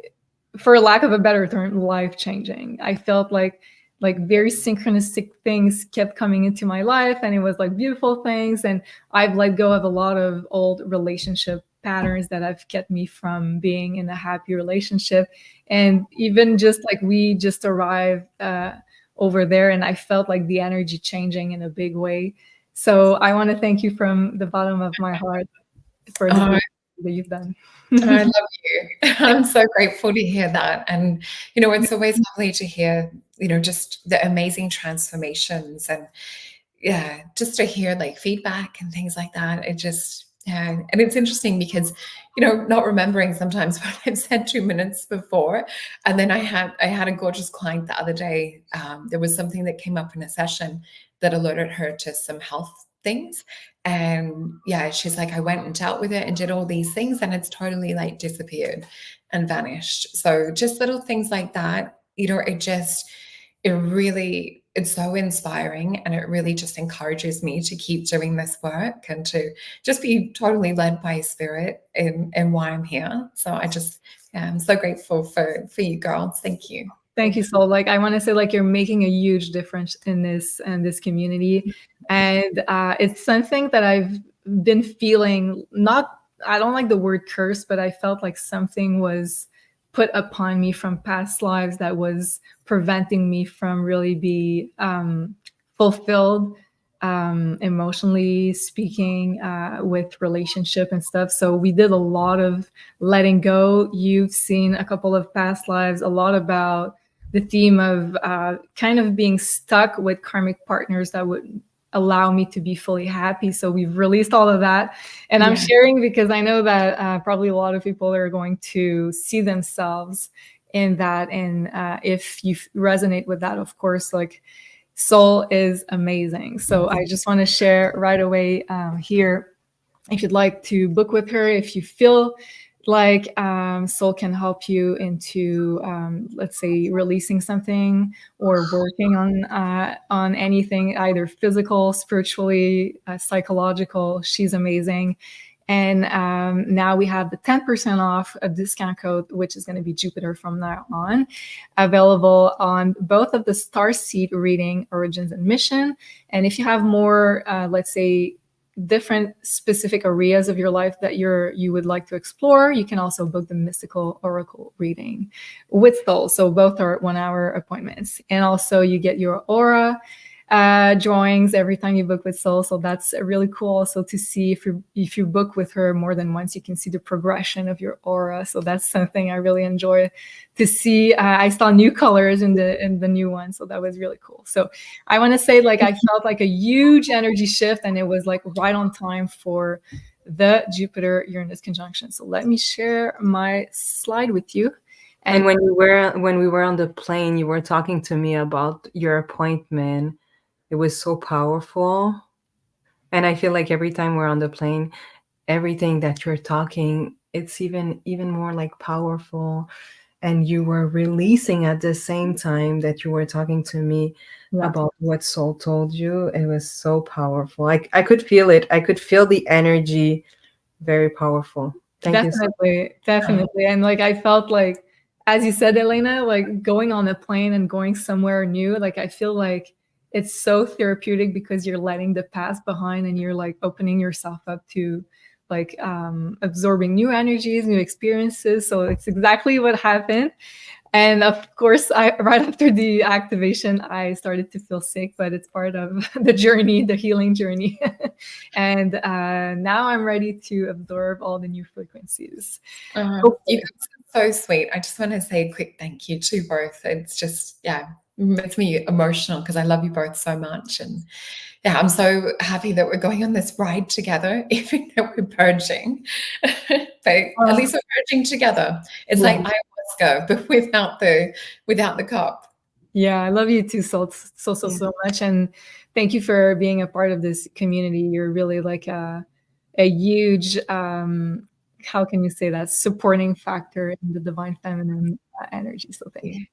Speaker 1: for lack of a better term, life-changing. I felt like very synchronistic things kept coming into my life, and it was like beautiful things. And I've let go of a lot of old relationship patterns that have kept me from being in a happy relationship. And even just like we just arrived over there, and I felt like the energy changing in a big way. So I want to thank you from the bottom of my heart for the work that you've done.
Speaker 3: I love you. I'm so grateful to hear that. And, it's always lovely to hear, just the amazing transformations, and yeah, just to hear like feedback and things like that. It just, Yeah, and it's interesting because, you know, not remembering sometimes what I've said 2 minutes before, and then I had a gorgeous client the other day. There was something that came up in a session that alerted her to some health things, and yeah, she's like, I went and dealt with it and did all these things, and it's totally like disappeared and vanished. So just little things like that, you know, it's so inspiring, and it really just encourages me to keep doing this work and to just be totally led by spirit in why I'm here. So I'm so grateful for you girls. Thank you.
Speaker 1: Thank you, Sol. Like, I want to say, like, you're making a huge difference in this community, and it's something that I've been feeling. Not, I don't like the word curse, but I felt like something was put upon me from past lives that was preventing me from really be fulfilled, emotionally speaking, with relationship and stuff. So we did a lot of letting go. You've seen a couple of past lives, a lot about the theme of kind of being stuck with karmic partners that would allow me to be fully happy. So we've released all of that. And I'm sharing because I know that probably a lot of people are going to see themselves in that. And if you resonate with that, of course, like, Sol is amazing. So I just want to share right away here, if you'd like to book with her, if you feel like Sol can help you into, let's say, releasing something or working on anything, either physical, spiritually, psychological. She's amazing. And now we have the 10% off a discount code, which is going to be Jupiter from now on, available on both of the Starseed reading, Origins and Mission. And if you have more, let's say, different specific areas of your life that you would like to explore, you can also book the Mystical Oracle reading with Sol. So both are 1-hour appointments. And also you get your aura drawings every time you book with Sol. So that's really cool also to see. If you book with her more than once, you can see the progression of your aura. So that's something I really enjoy to see. I saw new colors in the new one, so that was really cool. So I want to say, like, I felt like a huge energy shift, and it was like right on time for the Jupiter-Uranus conjunction. So let me share my slide with you.
Speaker 2: And when we were on the plane, you were talking to me about your appointment. It was so powerful. And I feel like every time we're on the plane, everything that you're talking, it's even more like powerful. And you were releasing at the same time that you were talking to me about what Sol told you. It was so powerful. I could feel it. I could feel the energy. Very powerful. Thank you so much.
Speaker 1: Definitely. And like, I felt like, as you said, Elena, like going on a plane and going somewhere new, like I feel like it's so therapeutic because you're letting the past behind and you're like opening yourself up to like absorbing new energies, new experiences. So it's exactly what happened. And of course, right after the activation, I started to feel sick, but it's part of the journey, the healing journey. And now I'm ready to absorb all the new frequencies.
Speaker 3: You guys are so sweet. I just want to say a quick thank you to both. It's just, makes me emotional because I love you both so much. And I'm so happy that we're going on this ride together, even though we're purging. But at least we're purging together. It's like ayahuasca, but without the cup.
Speaker 1: Yeah, I love you too, so much. And thank you for being a part of this community. You're really like a huge, how can you say that, supporting factor in the divine feminine energy. So thank you.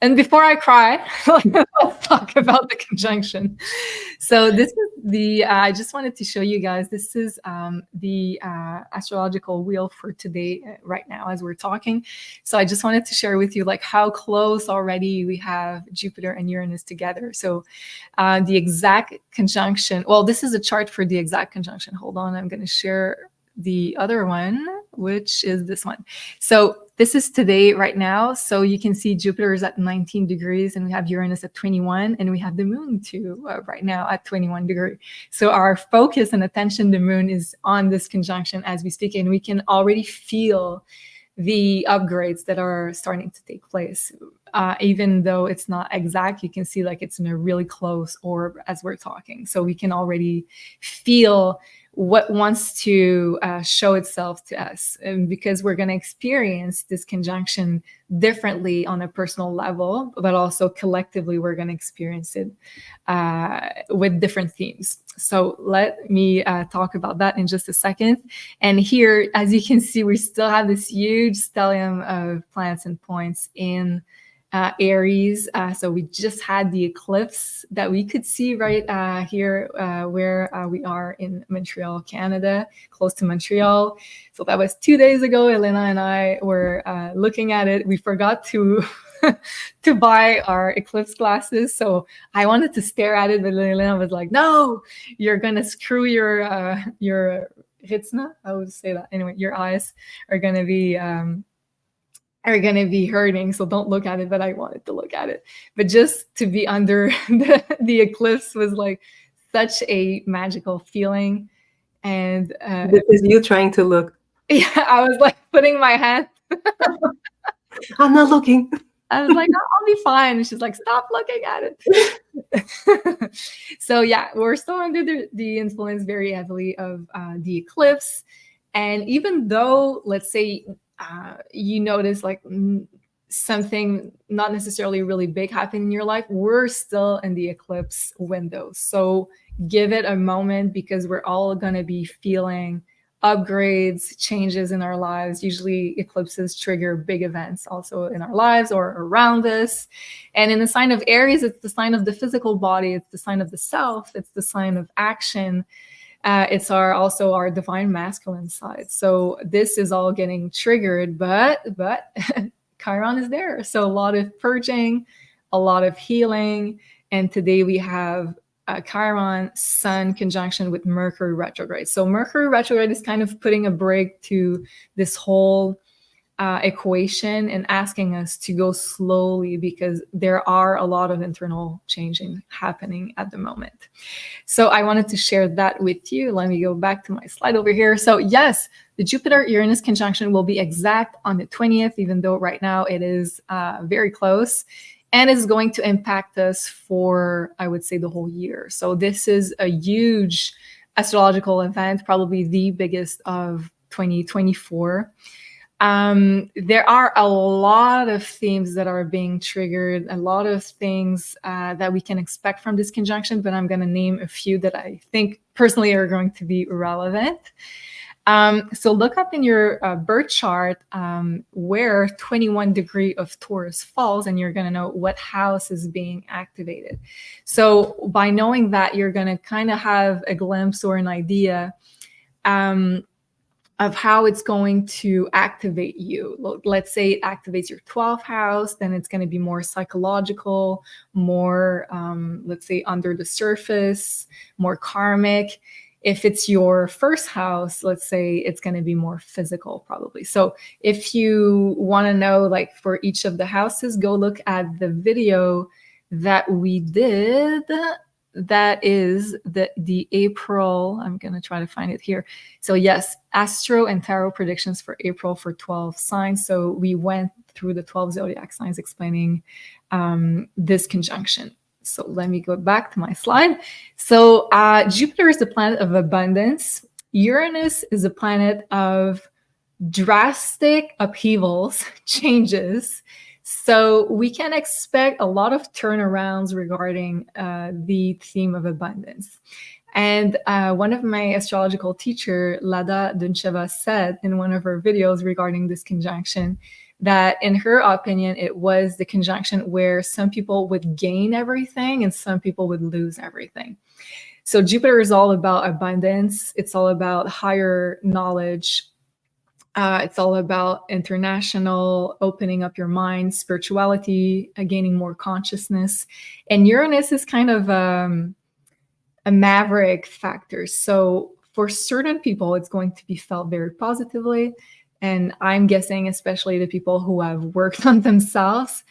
Speaker 1: And before I cry, let's talk about the conjunction. So this is I just wanted to show you guys, this is the astrological wheel for today, right now, as we're talking. So I just wanted to share with you like how close already we have Jupiter and Uranus together. So the exact conjunction, well, this is a chart for the exact conjunction. Hold on, I'm going to share the other one, which is this one. So this is today, right now. So you can see Jupiter is at 19 degrees and we have Uranus at 21, and we have the moon too right now at 21 degrees. So our focus and attention, the moon, is on this conjunction as we speak, and we can already feel the upgrades that are starting to take place. even though it's not exact, you can see like it's in a really close orb as we're talking. So we can already feel what wants to show itself to us, and because we're going to experience this conjunction differently on a personal level, but also collectively we're going to experience it with different themes. So let me talk about that in just a second. And here, as you can see, we still have this huge stellium of planets and points in Aries. So we just had the eclipse that we could see right here where we are in Montreal, Canada, close to Montreal. So that was 2 days ago. Elena and I were looking at it. We forgot to to buy our eclipse glasses. So I wanted to stare at it, but Elena was like, no, you're going to screw your retina. I would say that. Anyway, your eyes are going to be hurting, so don't look at it. But I wanted to look at it. But just to be under the eclipse was like such a magical feeling. And
Speaker 2: This is you trying to look.
Speaker 1: yeah, I was like putting my hand.
Speaker 2: I'm not looking.
Speaker 1: I was like, I'll be fine. And she's like, stop looking at it. So yeah, we're still under the influence very heavily of the eclipse. And even though, let's say, you notice like something not necessarily really big happen in your life, we're still in the eclipse window. So give it a moment, because we're all going to be feeling upgrades, changes in our lives. Usually eclipses trigger big events also in our lives or around us. And in the sign of Aries, it's the sign of the physical body. It's the sign of the self. It's the sign of action. It's also our divine masculine side. So this is all getting triggered, but Chiron is there. So a lot of purging, a lot of healing. And today we have Chiron Sun conjunction with Mercury retrograde. So Mercury retrograde is kind of putting a break to this whole equation and asking us to go slowly, because there are a lot of internal changing happening at the moment. So I wanted to share that with you. Let me go back to my slide over here. So yes, the Jupiter-Uranus conjunction will be exact on the 20th, even though right now it is very close. And is going to impact us for, I would say, the whole year. So this is a huge astrological event, probably the biggest of 2024. There are a lot of themes that are being triggered, a lot of things that we can expect from this conjunction, but I'm going to name a few that I think personally are going to be relevant. So look up in your birth chart where 21 degree of Taurus falls, and you're going to know what house is being activated. So by knowing that, you're going to kind of have a glimpse or an idea of how it's going to activate you. Let's say it activates your 12th house, then it's going to be more psychological, more, let's say, under the surface, more karmic. If it's your first house, let's say it's going to be more physical, probably. So if you want to know, like for each of the houses, go look at the video that we did. That is the April, I'm going to try to find it here. So yes, Astro and Tarot predictions for April for 12 signs. So we went through the 12 zodiac signs explaining this conjunction. So let me go back to my slide. So Jupiter is the planet of abundance. Uranus is a planet of drastic upheavals, changes. So we can expect a lot of turnarounds regarding the theme of abundance. And one of my astrological teacher, Lada Duncheva, said in one of her videos regarding this conjunction that in her opinion, it was the conjunction where some people would gain everything and some people would lose everything. So Jupiter is all about abundance. It's all about higher knowledge. It's all about international, opening up your mind, spirituality, gaining more consciousness. And Uranus is kind of a maverick factor. So for certain people, it's going to be felt very positively. And I'm guessing, especially the people who have worked on themselves,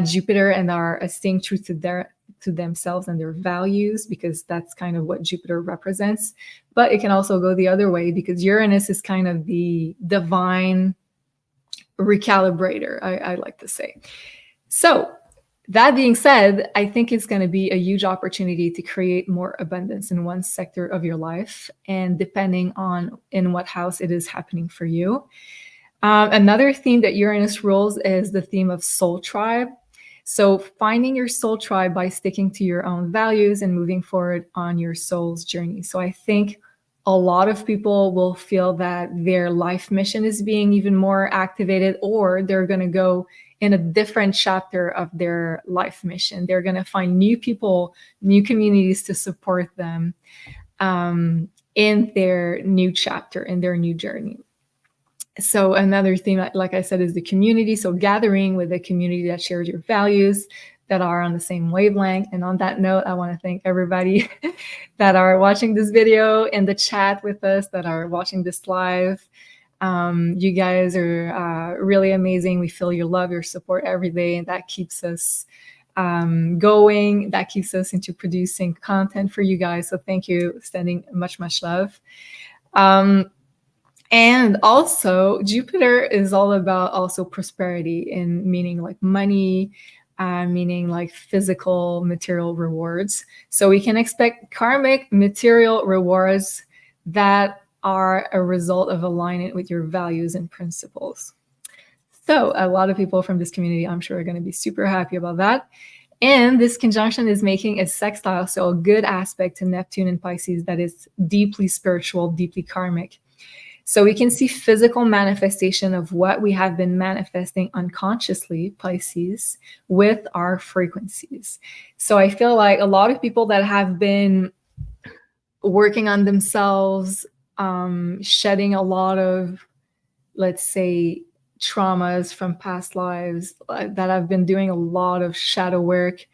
Speaker 1: Jupiter, and are staying true to themselves and their values, because that's kind of what Jupiter represents. But it can also go the other way, because Uranus is kind of the divine recalibrator, I like to say. So that being said, I think it's going to be a huge opportunity to create more abundance in one sector of your life, and depending on in what house it is happening for you. Another theme that Uranus rules is the theme of soul tribe. So finding your soul tribe by sticking to your own values and moving forward on your soul's journey. So I think a lot of people will feel that their life mission is being even more activated, or they're going to go in a different chapter of their life mission. They're going to find new people, new communities to support them in their new chapter, in their new journey. So another thing, like I said, is the community. So gathering with a community that shares your values, that are on the same wavelength. And on that note, I want to thank everybody that are watching this video, in the chat with us, that are watching this live. You guys are really amazing. We feel your love, your support every day, and that keeps us going. That keeps us into producing content for you guys. So thank you. Sending much, much love. And also, Jupiter is all about also prosperity, in meaning like money, meaning like physical material rewards. So we can expect karmic material rewards that are a result of alignment with your values and principles. So a lot of people from this community, I'm sure, are going to be super happy about that. And this conjunction is making a sextile, so a good aspect to Neptune and Pisces that is deeply spiritual, deeply karmic. So we can see physical manifestation of what we have been manifesting unconsciously, Pisces, with our frequencies. So I feel like a lot of people that have been working on themselves, shedding a lot of, let's say, traumas from past lives, that have been doing a lot of shadow work,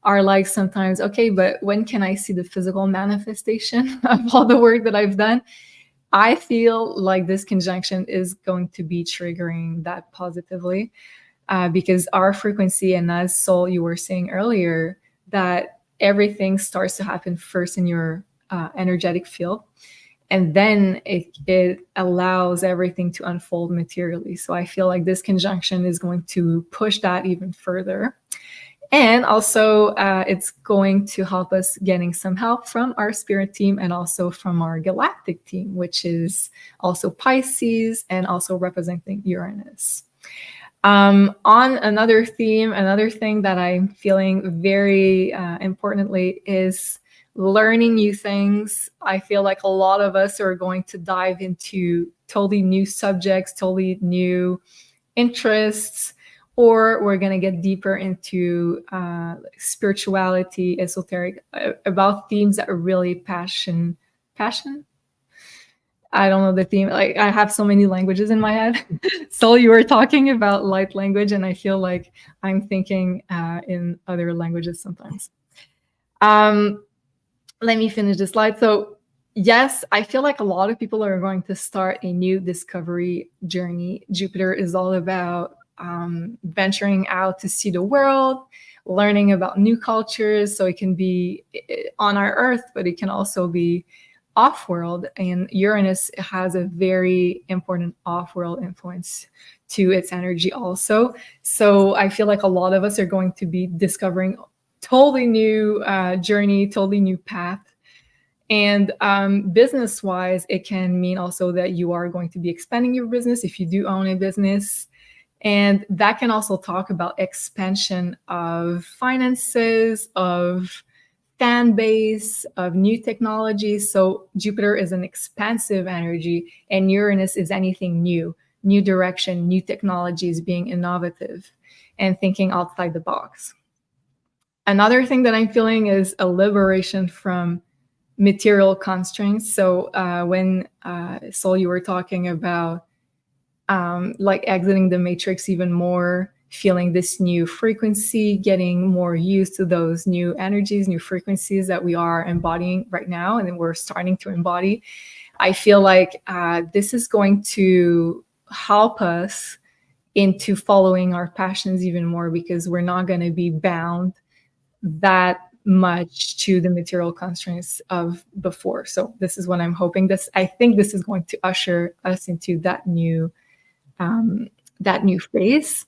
Speaker 1: are like sometimes, okay, but when can I see the physical manifestation of all the work that I've done? I feel like this conjunction is going to be triggering that positively, because our frequency, and as Sol, you were saying earlier, that everything starts to happen first in your energetic field, and then it allows everything to unfold materially. So I feel like this conjunction is going to push that even further. And also, it's going to help us getting some help from our spirit team, and also from our galactic team, which is also Pisces and also representing Uranus. On another theme, another thing that I'm feeling very importantly is learning new things. I feel like a lot of us are going to dive into totally new subjects, totally new interests, or we're going to get deeper into spirituality, esoteric, about themes that are really passion. I don't know the theme. Like, I have so many languages in my head. So you were talking about light language, and I feel like I'm thinking in other languages sometimes. Let me finish this slide. So yes, I feel like a lot of people are going to start a new discovery journey. Jupiter is all about venturing out to see the world, learning about new cultures. So it can be on our Earth, but it can also be off-world. And Uranus has a very important off-world influence to its energy also. So I feel like a lot of us are going to be discovering totally new journey, totally new path. And business-wise, it can mean also that you are going to be expanding your business if you do own a business. And that can also talk about expansion of finances, of fan base, of new technologies. So Jupiter is an expansive energy, and Uranus is anything new, new direction, new technologies, being innovative and thinking outside the box. Another thing that I'm feeling is a liberation from material constraints. So when Sol, you were talking about like exiting the matrix even more, feeling this new frequency, getting more used to those new energies, new frequencies that we are embodying right now, and then we're starting to embody. I feel like this is going to help us into following our passions even more, because we're not going to be bound that much to the material constraints of before. So this is what I'm hoping. I think this is going to usher us into that new phase.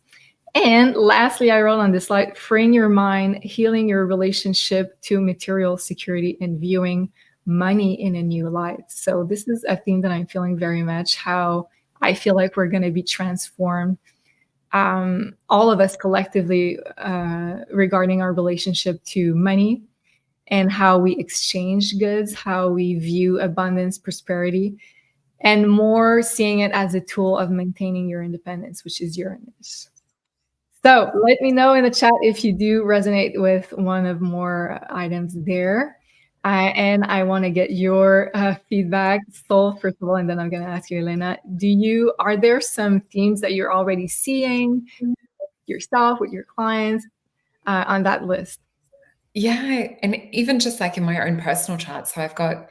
Speaker 1: And lastly, I wrote on this slide, freeing your mind, healing your relationship to material security, and viewing money in a new light. So this is a theme that I'm feeling very much, how I feel like we're going to be transformed, all of us collectively, regarding our relationship to money and how we exchange goods, how we view abundance, prosperity, and more seeing it as a tool of maintaining your independence, which is Uranus. So let me know in the chat if you do resonate with one of more items there. And I want to get your feedback, Sol, first of all, and then I'm going to ask you, Elena. Are there some themes that you're already seeing yourself with your clients on that list?
Speaker 3: Yeah, and even just like in my own personal chart, so I've got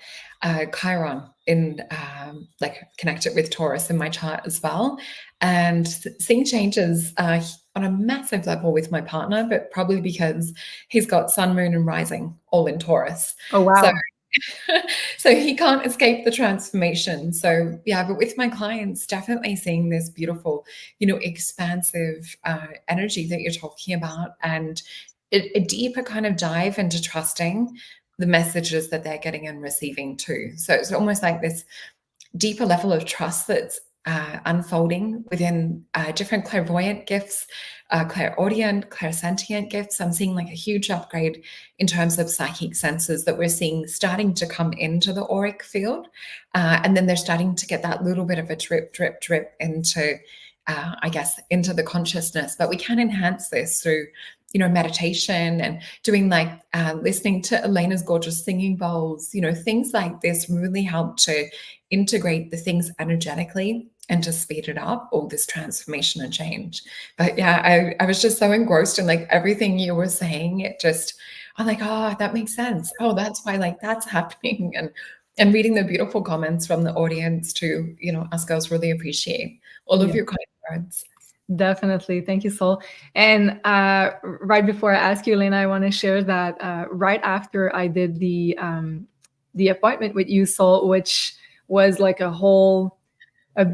Speaker 3: Chiron in like connected with Taurus in my chart as well, and seeing changes on a massive level with my partner, but probably because he's got Sun, Moon, and Rising all in Taurus.
Speaker 1: Oh, wow.
Speaker 3: So so he can't escape the transformation. So yeah, but with my clients, definitely seeing this beautiful, expansive energy that you're talking about, and a deeper kind of dive into trusting the messages that they're getting and receiving too. So it's almost like this deeper level of trust that's unfolding within different clairvoyant gifts, clairaudient, clairsentient gifts. I'm seeing like a huge upgrade in terms of psychic senses that we're seeing starting to come into the auric field. And then they're starting to get that little bit of a drip, drip, drip into, I guess, into the consciousness. But we can enhance this through meditation and doing like listening to Elena's gorgeous singing bowls, things like this really help to integrate the things energetically and to speed it up, all this transformation and change. But yeah, I was just so engrossed in like everything you were saying. I'm like, oh, that makes sense. Oh, that's why like that's happening. And reading the beautiful comments from the audience too, us girls really appreciate all of your kind words.
Speaker 1: Definitely. Thank you, Sol. And right before I ask you, Elena, I want to share that right after I did the appointment with you, Sol, which was like a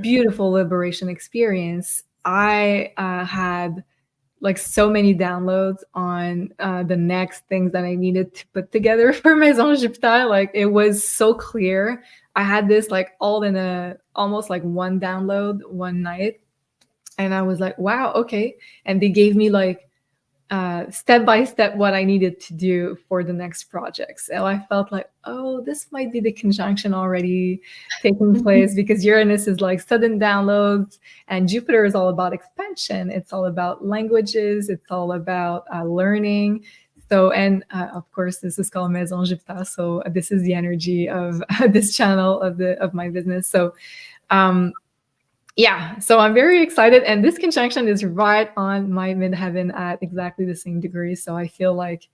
Speaker 1: beautiful liberation experience, I had like so many downloads on the next things that I needed to put together for Maison Jupiter. Like it was so clear. I had this like all in almost like one download one night. And I was like, wow, okay. And they gave me like step by step what I needed to do for the next project. So I felt like, oh, this might be the conjunction already taking place, because Uranus is like sudden downloads and Jupiter is all about expansion. It's all about languages. It's all about learning. So, and of course, this is called Maison Jupiter. So this is the energy of this channel of my business. So, yeah, so I'm very excited, and this conjunction is right on my midheaven at exactly the same degree. So I feel like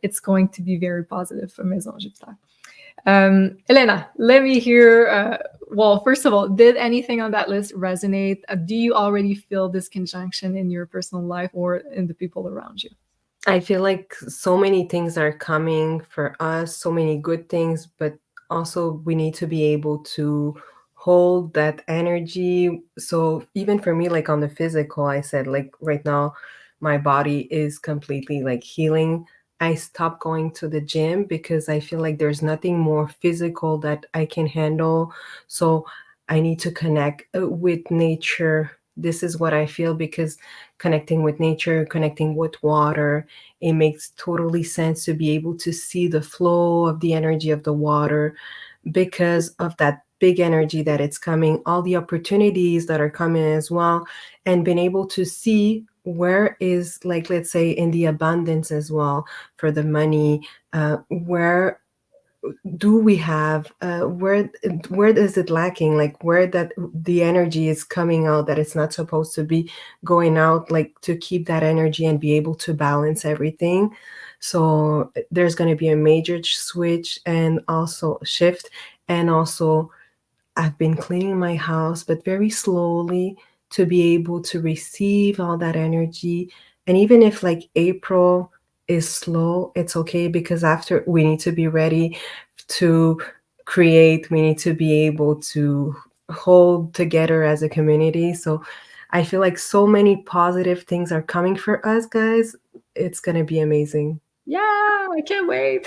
Speaker 1: it's going to be very positive for Maison Jupiter. Elena, let me hear. Well, first of all, did anything on that list resonate? Do you already feel this conjunction in your personal life or in the people around you?
Speaker 2: I feel like so many things are coming for us, so many good things, but also we need to be able to hold that energy. So even for me, like on the physical, I said like right now my body is completely like healing. I stopped going to the gym because I feel like there's nothing more physical that I can handle. So I need to connect with nature. This is what I feel, because connecting with nature, connecting with water, it makes totally sense to be able to see the flow of the energy of the water, because of that big energy that it's coming, all the opportunities that are coming as well, and being able to see where is, like, let's say in the abundance as well for the money, where do we have where is it lacking, like where that the energy is coming out that it's not supposed to be going out, like to keep that energy and be able to balance everything. So there's going to be a major switch and also shift. And also I've been cleaning my house, but very slowly, to be able to receive all that energy. And even if like April is slow, it's okay, because after we need to be ready to create, we need to be able to hold together as a community. So I feel like so many positive things are coming for us, guys. It's gonna be amazing.
Speaker 1: Yeah, I can't wait.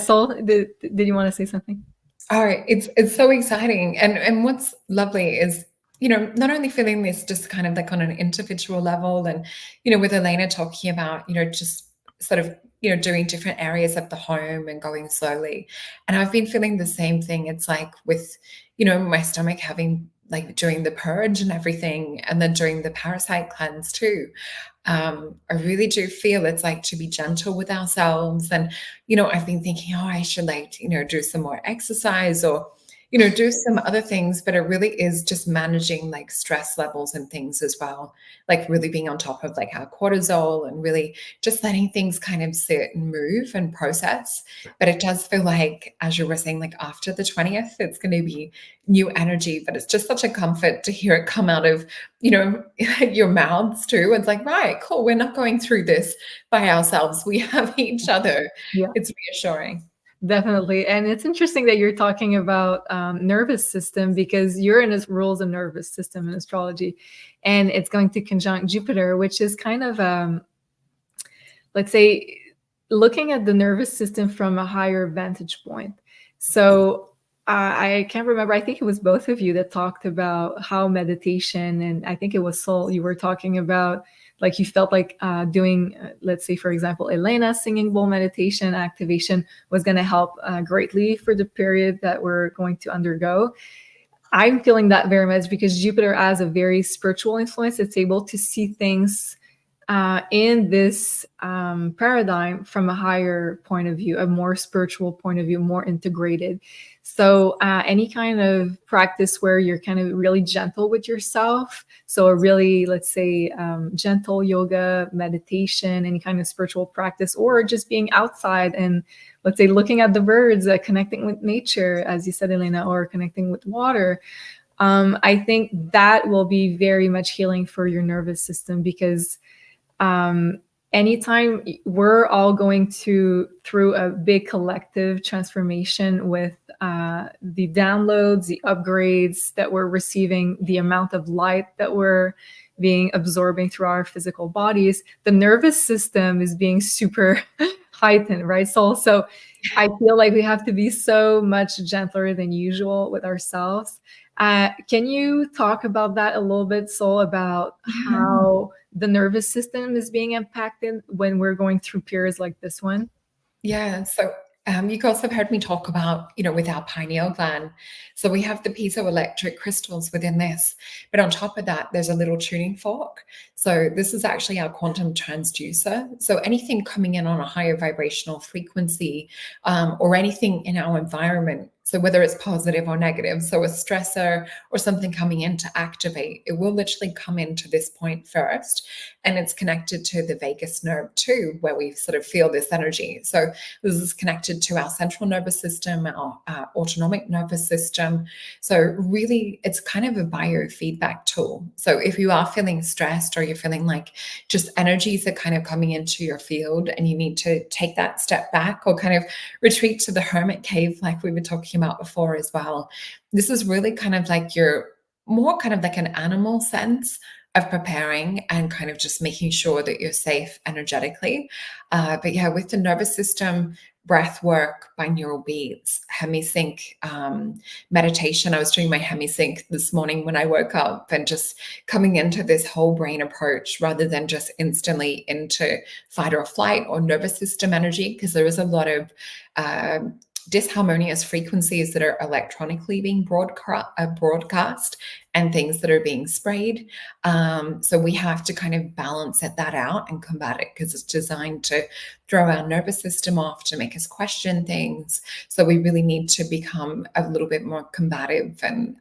Speaker 1: Sol, did you want to say something?
Speaker 3: All right, it's so exciting, and what's lovely is, not only feeling this just kind of like on an individual level, and with Elena talking about just sort of doing different areas of the home and going slowly, and I've been feeling the same thing. It's like with my stomach having like doing the purge and everything, and then doing the parasite cleanse too. I really do feel it's like to be gentle with ourselves. And, I've been thinking, oh, I should like, do some more exercise or, do some other things. But it really is just managing like stress levels and things as well. Like really being on top of like our cortisol and really just letting things kind of sit and move and process. But it does feel like, as you were saying, like after the 20th, it's going to be new energy. But it's just such a comfort to hear it come out of your mouths too. It's like, right, cool. We're not going through this by ourselves. We have each other.
Speaker 1: Yeah.
Speaker 3: It's reassuring.
Speaker 1: Definitely. And it's interesting that you're talking about nervous system, because Uranus rules the nervous system in astrology, and it's going to conjunct Jupiter, which is kind of, let's say, looking at the nervous system from a higher vantage point. So I can't remember. I think it was both of you that talked about how meditation, and I think it was Sol, you were talking about like you felt like doing, let's say, for example, Elena singing bowl meditation activation was going to help greatly for the period that we're going to undergo. I'm feeling that very much because Jupiter has a very spiritual influence. It's able to see things in this paradigm from a higher point of view, a more spiritual point of view, more integrated. So any kind of practice where you're kind of really gentle with yourself, so a really, let's say, gentle yoga, meditation, any kind of spiritual practice, or just being outside and, let's say, looking at the birds, connecting with nature, as you said, Elena, or connecting with water. I think that will be very much healing for your nervous system, because anytime we're all going through a big collective transformation with the downloads, the upgrades that we're receiving, the amount of light that we're being absorbing through our physical bodies, the nervous system is being super heightened, right? So I feel like we have to be so much gentler than usual with ourselves. Can you talk about that a little bit, Sol, about how the nervous system is being impacted when we're going through periods like this one?
Speaker 3: Yeah. So you girls have heard me talk about, with our pineal gland. So we have the piezoelectric crystals within this. But on top of that, there's a little tuning fork. So this is actually our quantum transducer. So anything coming in on a higher vibrational frequency, or anything in our environment, so whether it's positive or negative, so a stressor or something coming in to activate, it will literally come into this point first. And it's connected to the vagus nerve too, where we sort of feel this energy. So this is connected to our central nervous system, our autonomic nervous system. So really, it's kind of a biofeedback tool. So if you are feeling stressed, or you're feeling like just energies are kind of coming into your field, and you need to take that step back or kind of retreat to the hermit cave, like we were talking about before as well, this is really kind of like your more kind of like an animal sense of preparing and kind of just making sure that you're safe energetically. But yeah, with the nervous system, breath work, binaural beats, hemisync meditation. I was doing my hemisync this morning when I woke up, and just coming into this whole brain approach rather than just instantly into fight or flight or nervous system energy, because there is a lot of disharmonious frequencies that are electronically being broadcast, and things that are being sprayed. So we have to kind of balance that out and combat it, because it's designed to throw our nervous system off, to make us question things. So we really need to become a little bit more combative and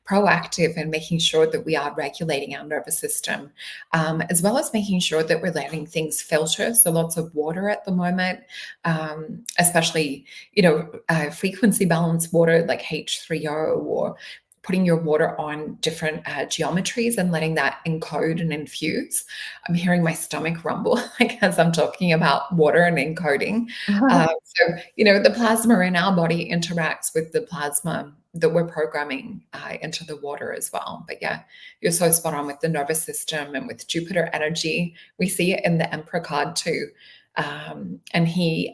Speaker 3: proactive in making sure that we are regulating our nervous system, as well as making sure that we're letting things filter. So lots of water at the moment, especially, frequency balanced water like H3O or putting your water on different geometries and letting that encode and infuse. I'm hearing my stomach rumble like as I'm talking about water and encoding. So, the plasma in our body interacts with the plasma that we're programming into the water as well. But yeah, you're so spot on with the nervous system and with Jupiter energy. We see it in the Emperor card too. And he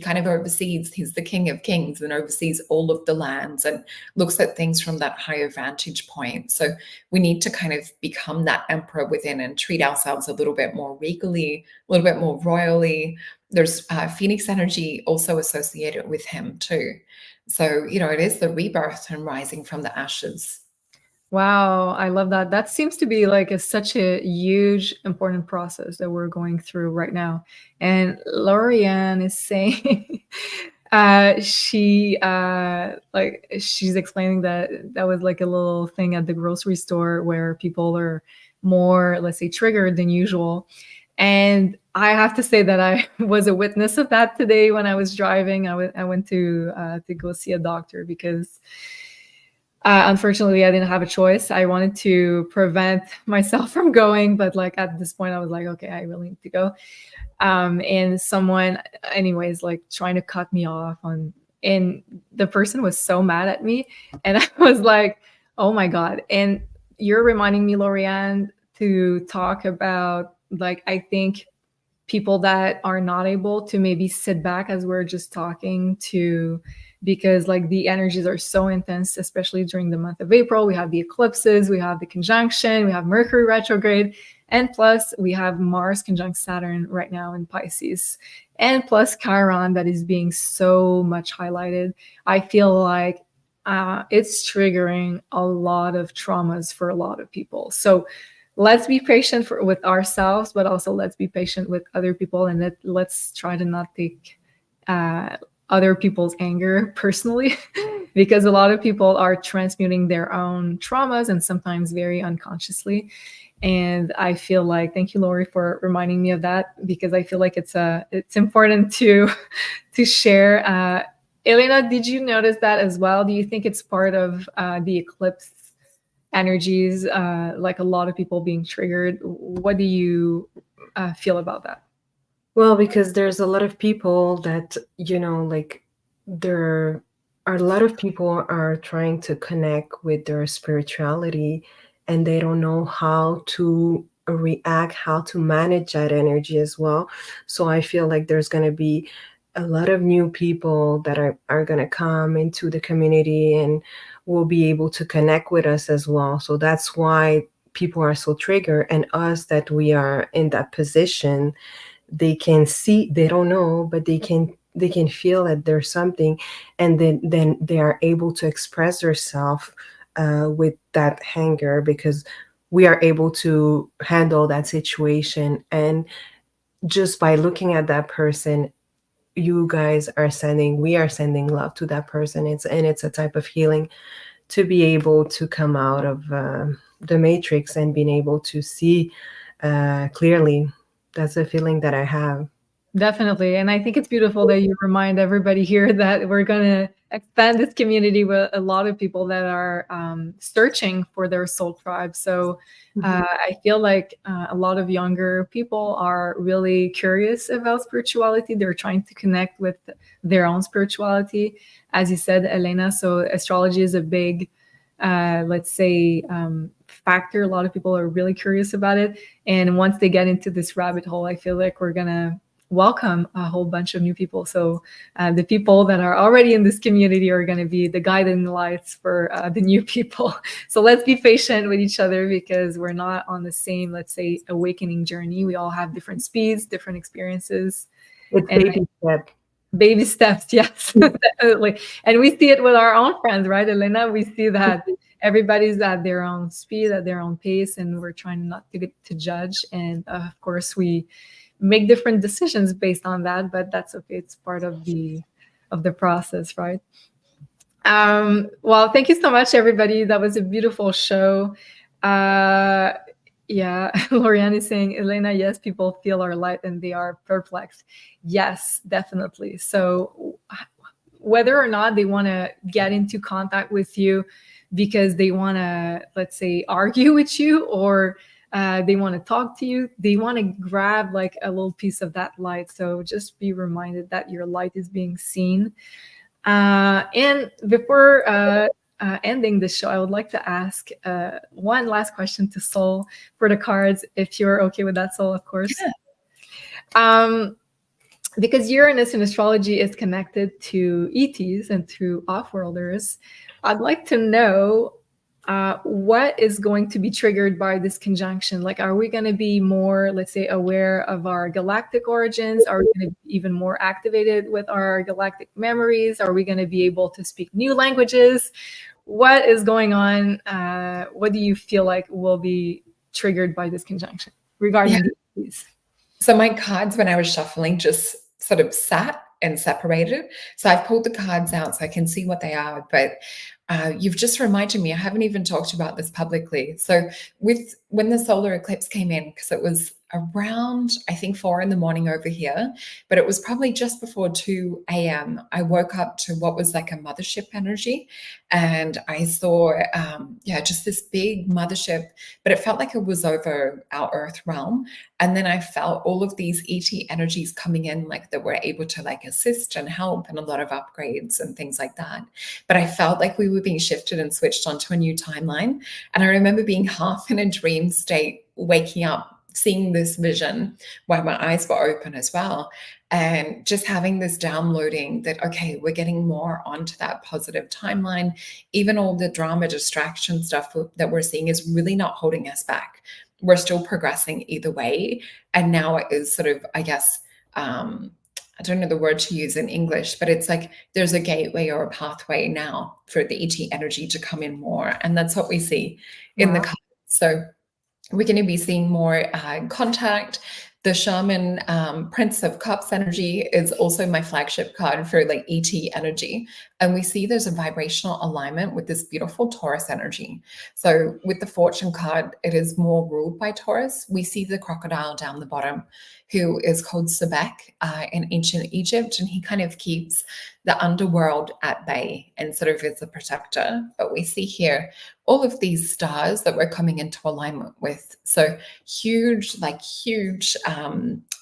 Speaker 3: kind of oversees, he's the king of kings and oversees all of the lands and looks at things from that higher vantage point. So we need to kind of become that emperor within and treat ourselves a little bit more regally, a little bit more royally. There's Phoenix energy also associated with him too. So, it is the rebirth and rising from the ashes.
Speaker 1: Wow, I love that. That seems to be like such a huge, important process that we're going through right now. And Lorianne is saying, she's explaining that that was like a little thing at the grocery store where people are more, let's say, triggered than usual. And I have to say that I was a witness of that today when I was driving. I went to go see a doctor because unfortunately, I didn't have a choice. I wanted to prevent myself from going, but like at this point, I was like, okay, I really need to go. And someone, anyways, like trying to cut me off and the person was so mad at me, and I was like, oh my god. And you're reminding me, Lorianne, to talk about like I think people that are not able to maybe sit back as we're just talking to, because like the energies are so intense, especially during the month of April. We have the eclipses, we have the conjunction, we have Mercury retrograde, and plus we have Mars conjunct Saturn right now in Pisces, and plus Chiron that is being so much highlighted. I feel like it's triggering a lot of traumas for a lot of people. So let's be patient with ourselves, but also let's be patient with other people, and let's try to not take other people's anger personally, because a lot of people are transmuting their own traumas and sometimes very unconsciously. And I feel like, thank you, Lori, for reminding me of that, because I feel like it's important to share. Elena, did you notice that as well? Do you think it's part of the eclipse energies, like a lot of people being triggered? What do you feel about that?
Speaker 2: Well, because there's a lot of people that, like there are a lot of people are trying to connect with their spirituality, and they don't know how to react, how to manage that energy as well. So I feel like there's going to be a lot of new people that are going to come into the community and will be able to connect with us as well. So that's why people are so triggered, and us that we are in that position, they can see, they don't know, but they can feel that there's something, and then they are able to express themselves with that anger, because we are able to handle that situation. And just by looking at that person, we are sending love to that person. It's a type of healing to be able to come out of the matrix and being able to see clearly. That's a feeling that I have.
Speaker 1: Definitely. And I think it's beautiful that you remind everybody here that we're going to expand this community with a lot of people that are searching for their soul tribe. So I feel like a lot of younger people are really curious about spirituality. They're trying to connect with their own spirituality, as you said, Elena. So astrology is a big, let's say, factor. A lot of people are really curious about it. And once they get into this rabbit hole, I feel like we're going to welcome a whole bunch of new people. So the people that are already in this community are going to be the guiding lights for the new people. So let's be patient with each other, because we're not on the same, let's say, awakening journey. We all have different speeds, different experiences.
Speaker 2: It's baby step.
Speaker 1: Baby steps, yes, definitely. And we see it with our own friends, right, Elena? We see that everybody's at their own speed, at their own pace, and we're trying not to get to judge. And of course, we make different decisions based on that, but that's okay. It's part of the process, right? Well, thank you so much, everybody. That was a beautiful show. Yeah, Lorianne is saying, Elena, yes, people feel our light and they are perplexed. Yes, definitely. So whether or not they want to get into contact with you because they want to, let's say, argue with you, or they want to talk to you, they want to grab like a little piece of that light. So just be reminded that your light is being seen. And before ending the show, I would like to ask one last question to Sol for the cards, if you're okay with that, Sol, of course.
Speaker 3: Yeah.
Speaker 1: Because Uranus in astrology is connected to ETs and to off-worlders, I'd like to know what is going to be triggered by this conjunction. Like, are we going to be more, let's say, aware of our galactic origins? Are we going to be even more activated with our galactic memories? Are we going to be able to speak new languages? What is going on? What do you feel like will be triggered by this conjunction regarding these?
Speaker 3: So my cards, when I was shuffling, just sort of sat and separated. So I've pulled the cards out so I can see what they are. But you've just reminded me, I haven't even talked about this publicly. So when the solar eclipse came in, because it was around, I think, 4 a.m. over here, but it was probably just before 2 a.m. I woke up to what was like a mothership energy, and I saw, just this big mothership, but it felt like it was over our Earth realm. And then I felt all of these ET energies coming in, like that were able to like assist and help, and a lot of upgrades and things like that. But I felt like we were being shifted and switched onto a new timeline. And I remember being half in a dream state, waking up, seeing this vision while my eyes were open as well, and just having this downloading that, okay, we're getting more onto that positive timeline. Even all the drama distraction stuff that we're seeing is really not holding us back. We're still progressing either way. And now it is sort of, I guess, I don't know the word to use in English, but it's like there's a gateway or a pathway now for the ET energy to come in more. And that's what we see in the cards. So we're going to be seeing more contact. The Shaman Prince of Cups energy is also my flagship card for like ET energy. And we see there's a vibrational alignment with this beautiful Taurus energy. So with the Fortune card, it is more ruled by Taurus. We see the crocodile down the bottom, who is called Sebek in ancient Egypt. And he kind of keeps the underworld at bay and sort of is a protector. But we see here all of these stars that we're coming into alignment with. So huge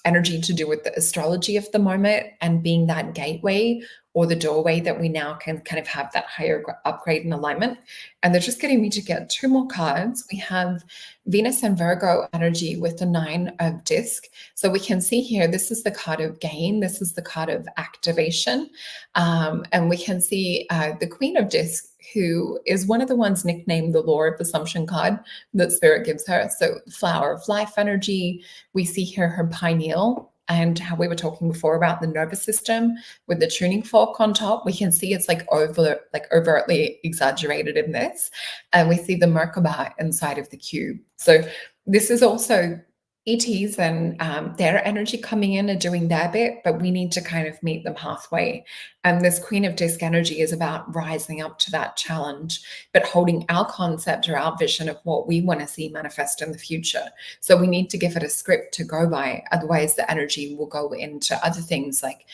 Speaker 3: energy to do with the astrology of the moment and being that gateway or the doorway that we now can kind of have that higher upgrade and alignment. And they're just getting me to get 2 more cards. We have Venus and Virgo energy with the 9 of disc. So we can see here, this is the card of gain. This is the card of activation. And we can see the Queen of disc, who is one of the ones nicknamed the Law of Assumption card that Spirit gives her. So Flower of Life energy. We see here her pineal, and how we were talking before about the nervous system with the tuning fork on top. We can see it's like overtly exaggerated in this. And we see the Merkaba inside of the cube. So this is also ETs and their energy coming in and doing their bit, but we need to kind of meet them halfway. And this Queen of Disc energy is about rising up to that challenge, but holding our concept or our vision of what we want to see manifest in the future. So we need to give it a script to go by. Otherwise, the energy will go into other things, like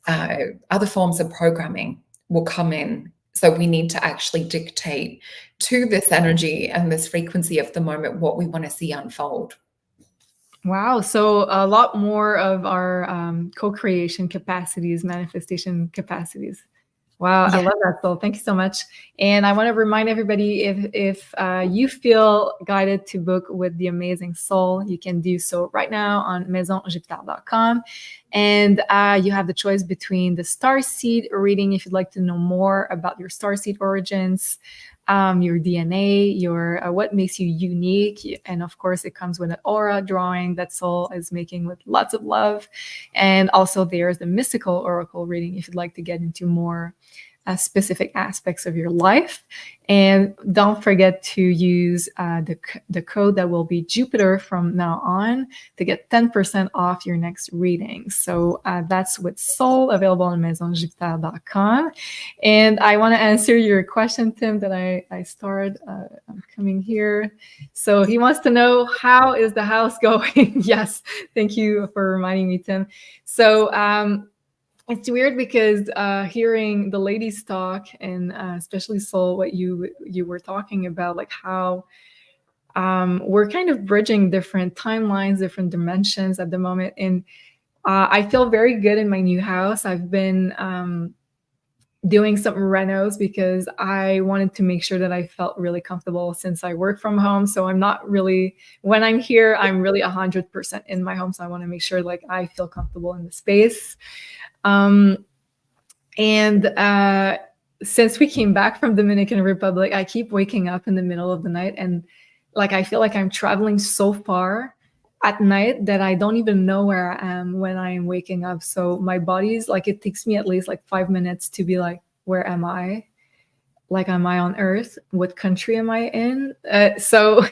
Speaker 3: other forms of programming will come in. So we need to actually dictate to this energy and this frequency of the moment what we want to see unfold.
Speaker 1: Wow. So a lot more of our co-creation capacities, manifestation capacities. Wow. Yeah. I love that, Sol. Thank you so much. And I want to remind everybody, if you feel guided to book with the amazing Sol, you can do so right now on maisonjupiter.com. And you have the choice between the starseed reading, if you'd like to know more about your starseed origins, your DNA, your what makes you unique. And of course, it comes with an aura drawing that Sol is making with lots of love. And also there's the mystical oracle reading if you'd like to get into more specific aspects of your life. And don't forget to use the code that will be Jupiter from now on to get 10% off your next reading. So that's with Sol, available on maisonjupiter.com. And I want to answer your question, Tim, that I started. I'm coming here. So he wants to know, how is the house going? Yes, thank you for reminding me, Tim. So it's weird because hearing the ladies talk, and especially Sol, what you were talking about, like how we're kind of bridging different timelines, different dimensions at the moment. And I feel very good in my new house. I've been doing some renos because I wanted to make sure that I felt really comfortable since I work from home. So I'm not really, when I'm here, I'm really 100% in my home. So I want to make sure like I feel comfortable in the space. And since we came back from Dominican Republic, I keep waking up in the middle of the night, and like I feel like I'm traveling so far at night that I don't even know where I am when I am waking up. So my body's like, it takes me at least like 5 minutes to be like, where am I? Like, am I on Earth? What country am I in? So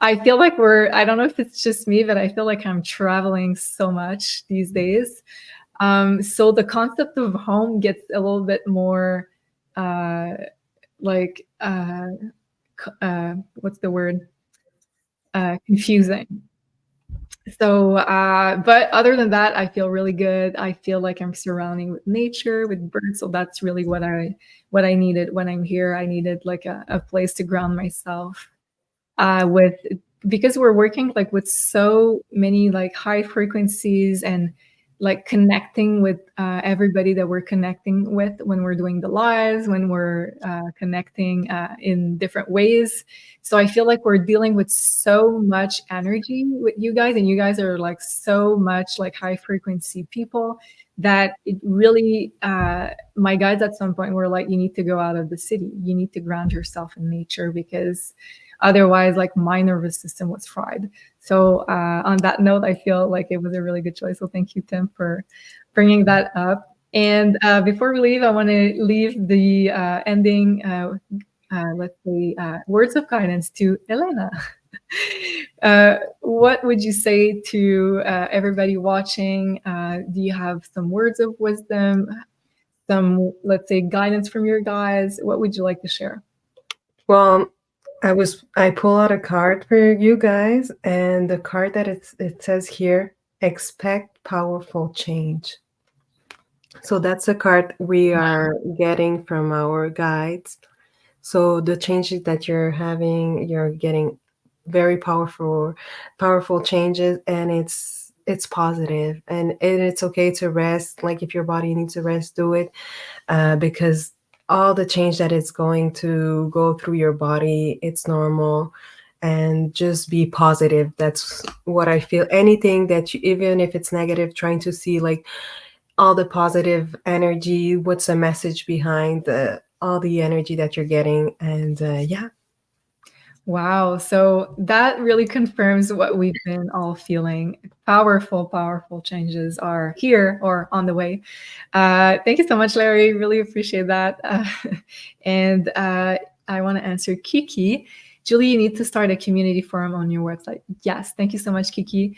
Speaker 1: I feel like I don't know if it's just me, but I feel like I'm traveling so much these days. So the concept of home gets a little bit more like what's the word? Confusing. So, but other than that, I feel really good. I feel like I'm surrounding with nature, with birds. So that's really what I needed when I'm here. I needed like a place to ground myself with, because we're working like with so many like high frequencies, and like connecting with everybody that we're connecting with when we're doing the lives, when we're connecting in different ways. So I feel like we're dealing with so much energy with you guys, and you guys are like so much like high frequency people that it really, my guides at some point were like, you need to go out of the city, you need to ground yourself in nature, because otherwise like my nervous system was fried. So on that note, I feel like it was a really good choice. So thank you, Tim, for bringing that up. And before we leave, I want to leave the ending, let's say, words of guidance to Elena. What would you say to everybody watching? Do you have some words of wisdom, some, let's say, guidance from your guides? What would you like to share?
Speaker 2: Well, I pull out a card for you guys, and the card that it says here, expect powerful change. So that's a card we are getting from our guides. So the changes that you're having, you're getting very powerful changes, and it's positive, and it's okay to rest. Like if your body needs to rest, do it, because all the change that is going to go through your body, it's normal. And just be positive. That's what I feel. Anything that you, even if it's negative, trying to see like all the positive energy, what's the message behind all the energy that you're getting. And yeah.
Speaker 1: Wow. So that really confirms what we've been all feeling. Powerful, powerful changes are here or on the way. Thank you so much, Larry. Really appreciate that. And I want to answer Kiki. Julie, you need to start a community forum on your website. Yes. Thank you so much, Kiki.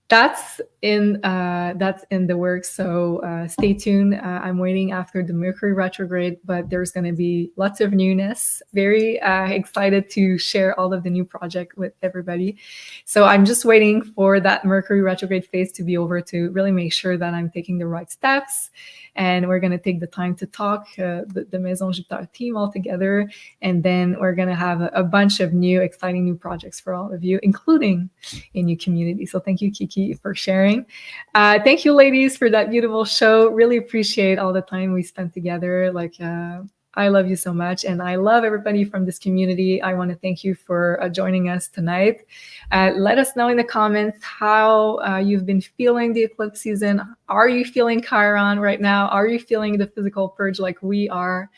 Speaker 1: That's in the works. So stay tuned. I'm waiting after the Mercury retrograde, but there's going to be lots of newness. Very excited to share all of the new project with everybody. So I'm just waiting for that Mercury retrograde phase to be over to really make sure that I'm taking the right steps. And we're going to take the time to talk, the Maison Jupiter team all together. And then we're going to have a bunch of new, exciting new projects for all of you, including a new community. So thank you, Kiki, for sharing. Thank you, ladies, for that beautiful show. Really appreciate all the time we spent together. Like, I love you so much. And I love everybody from this community. I want to thank you for joining us tonight. Let us know in the comments how you've been feeling the eclipse season. Are you feeling Chiron right now? Are you feeling the physical purge like we are?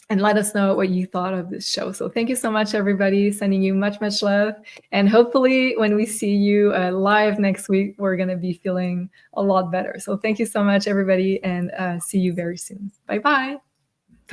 Speaker 1: And let us know what you thought of this show. So thank you so much, everybody. Sending you much, much love. And hopefully when we see you live next week, we're going to be feeling a lot better. So thank you so much, everybody, and see you very soon. Bye-bye.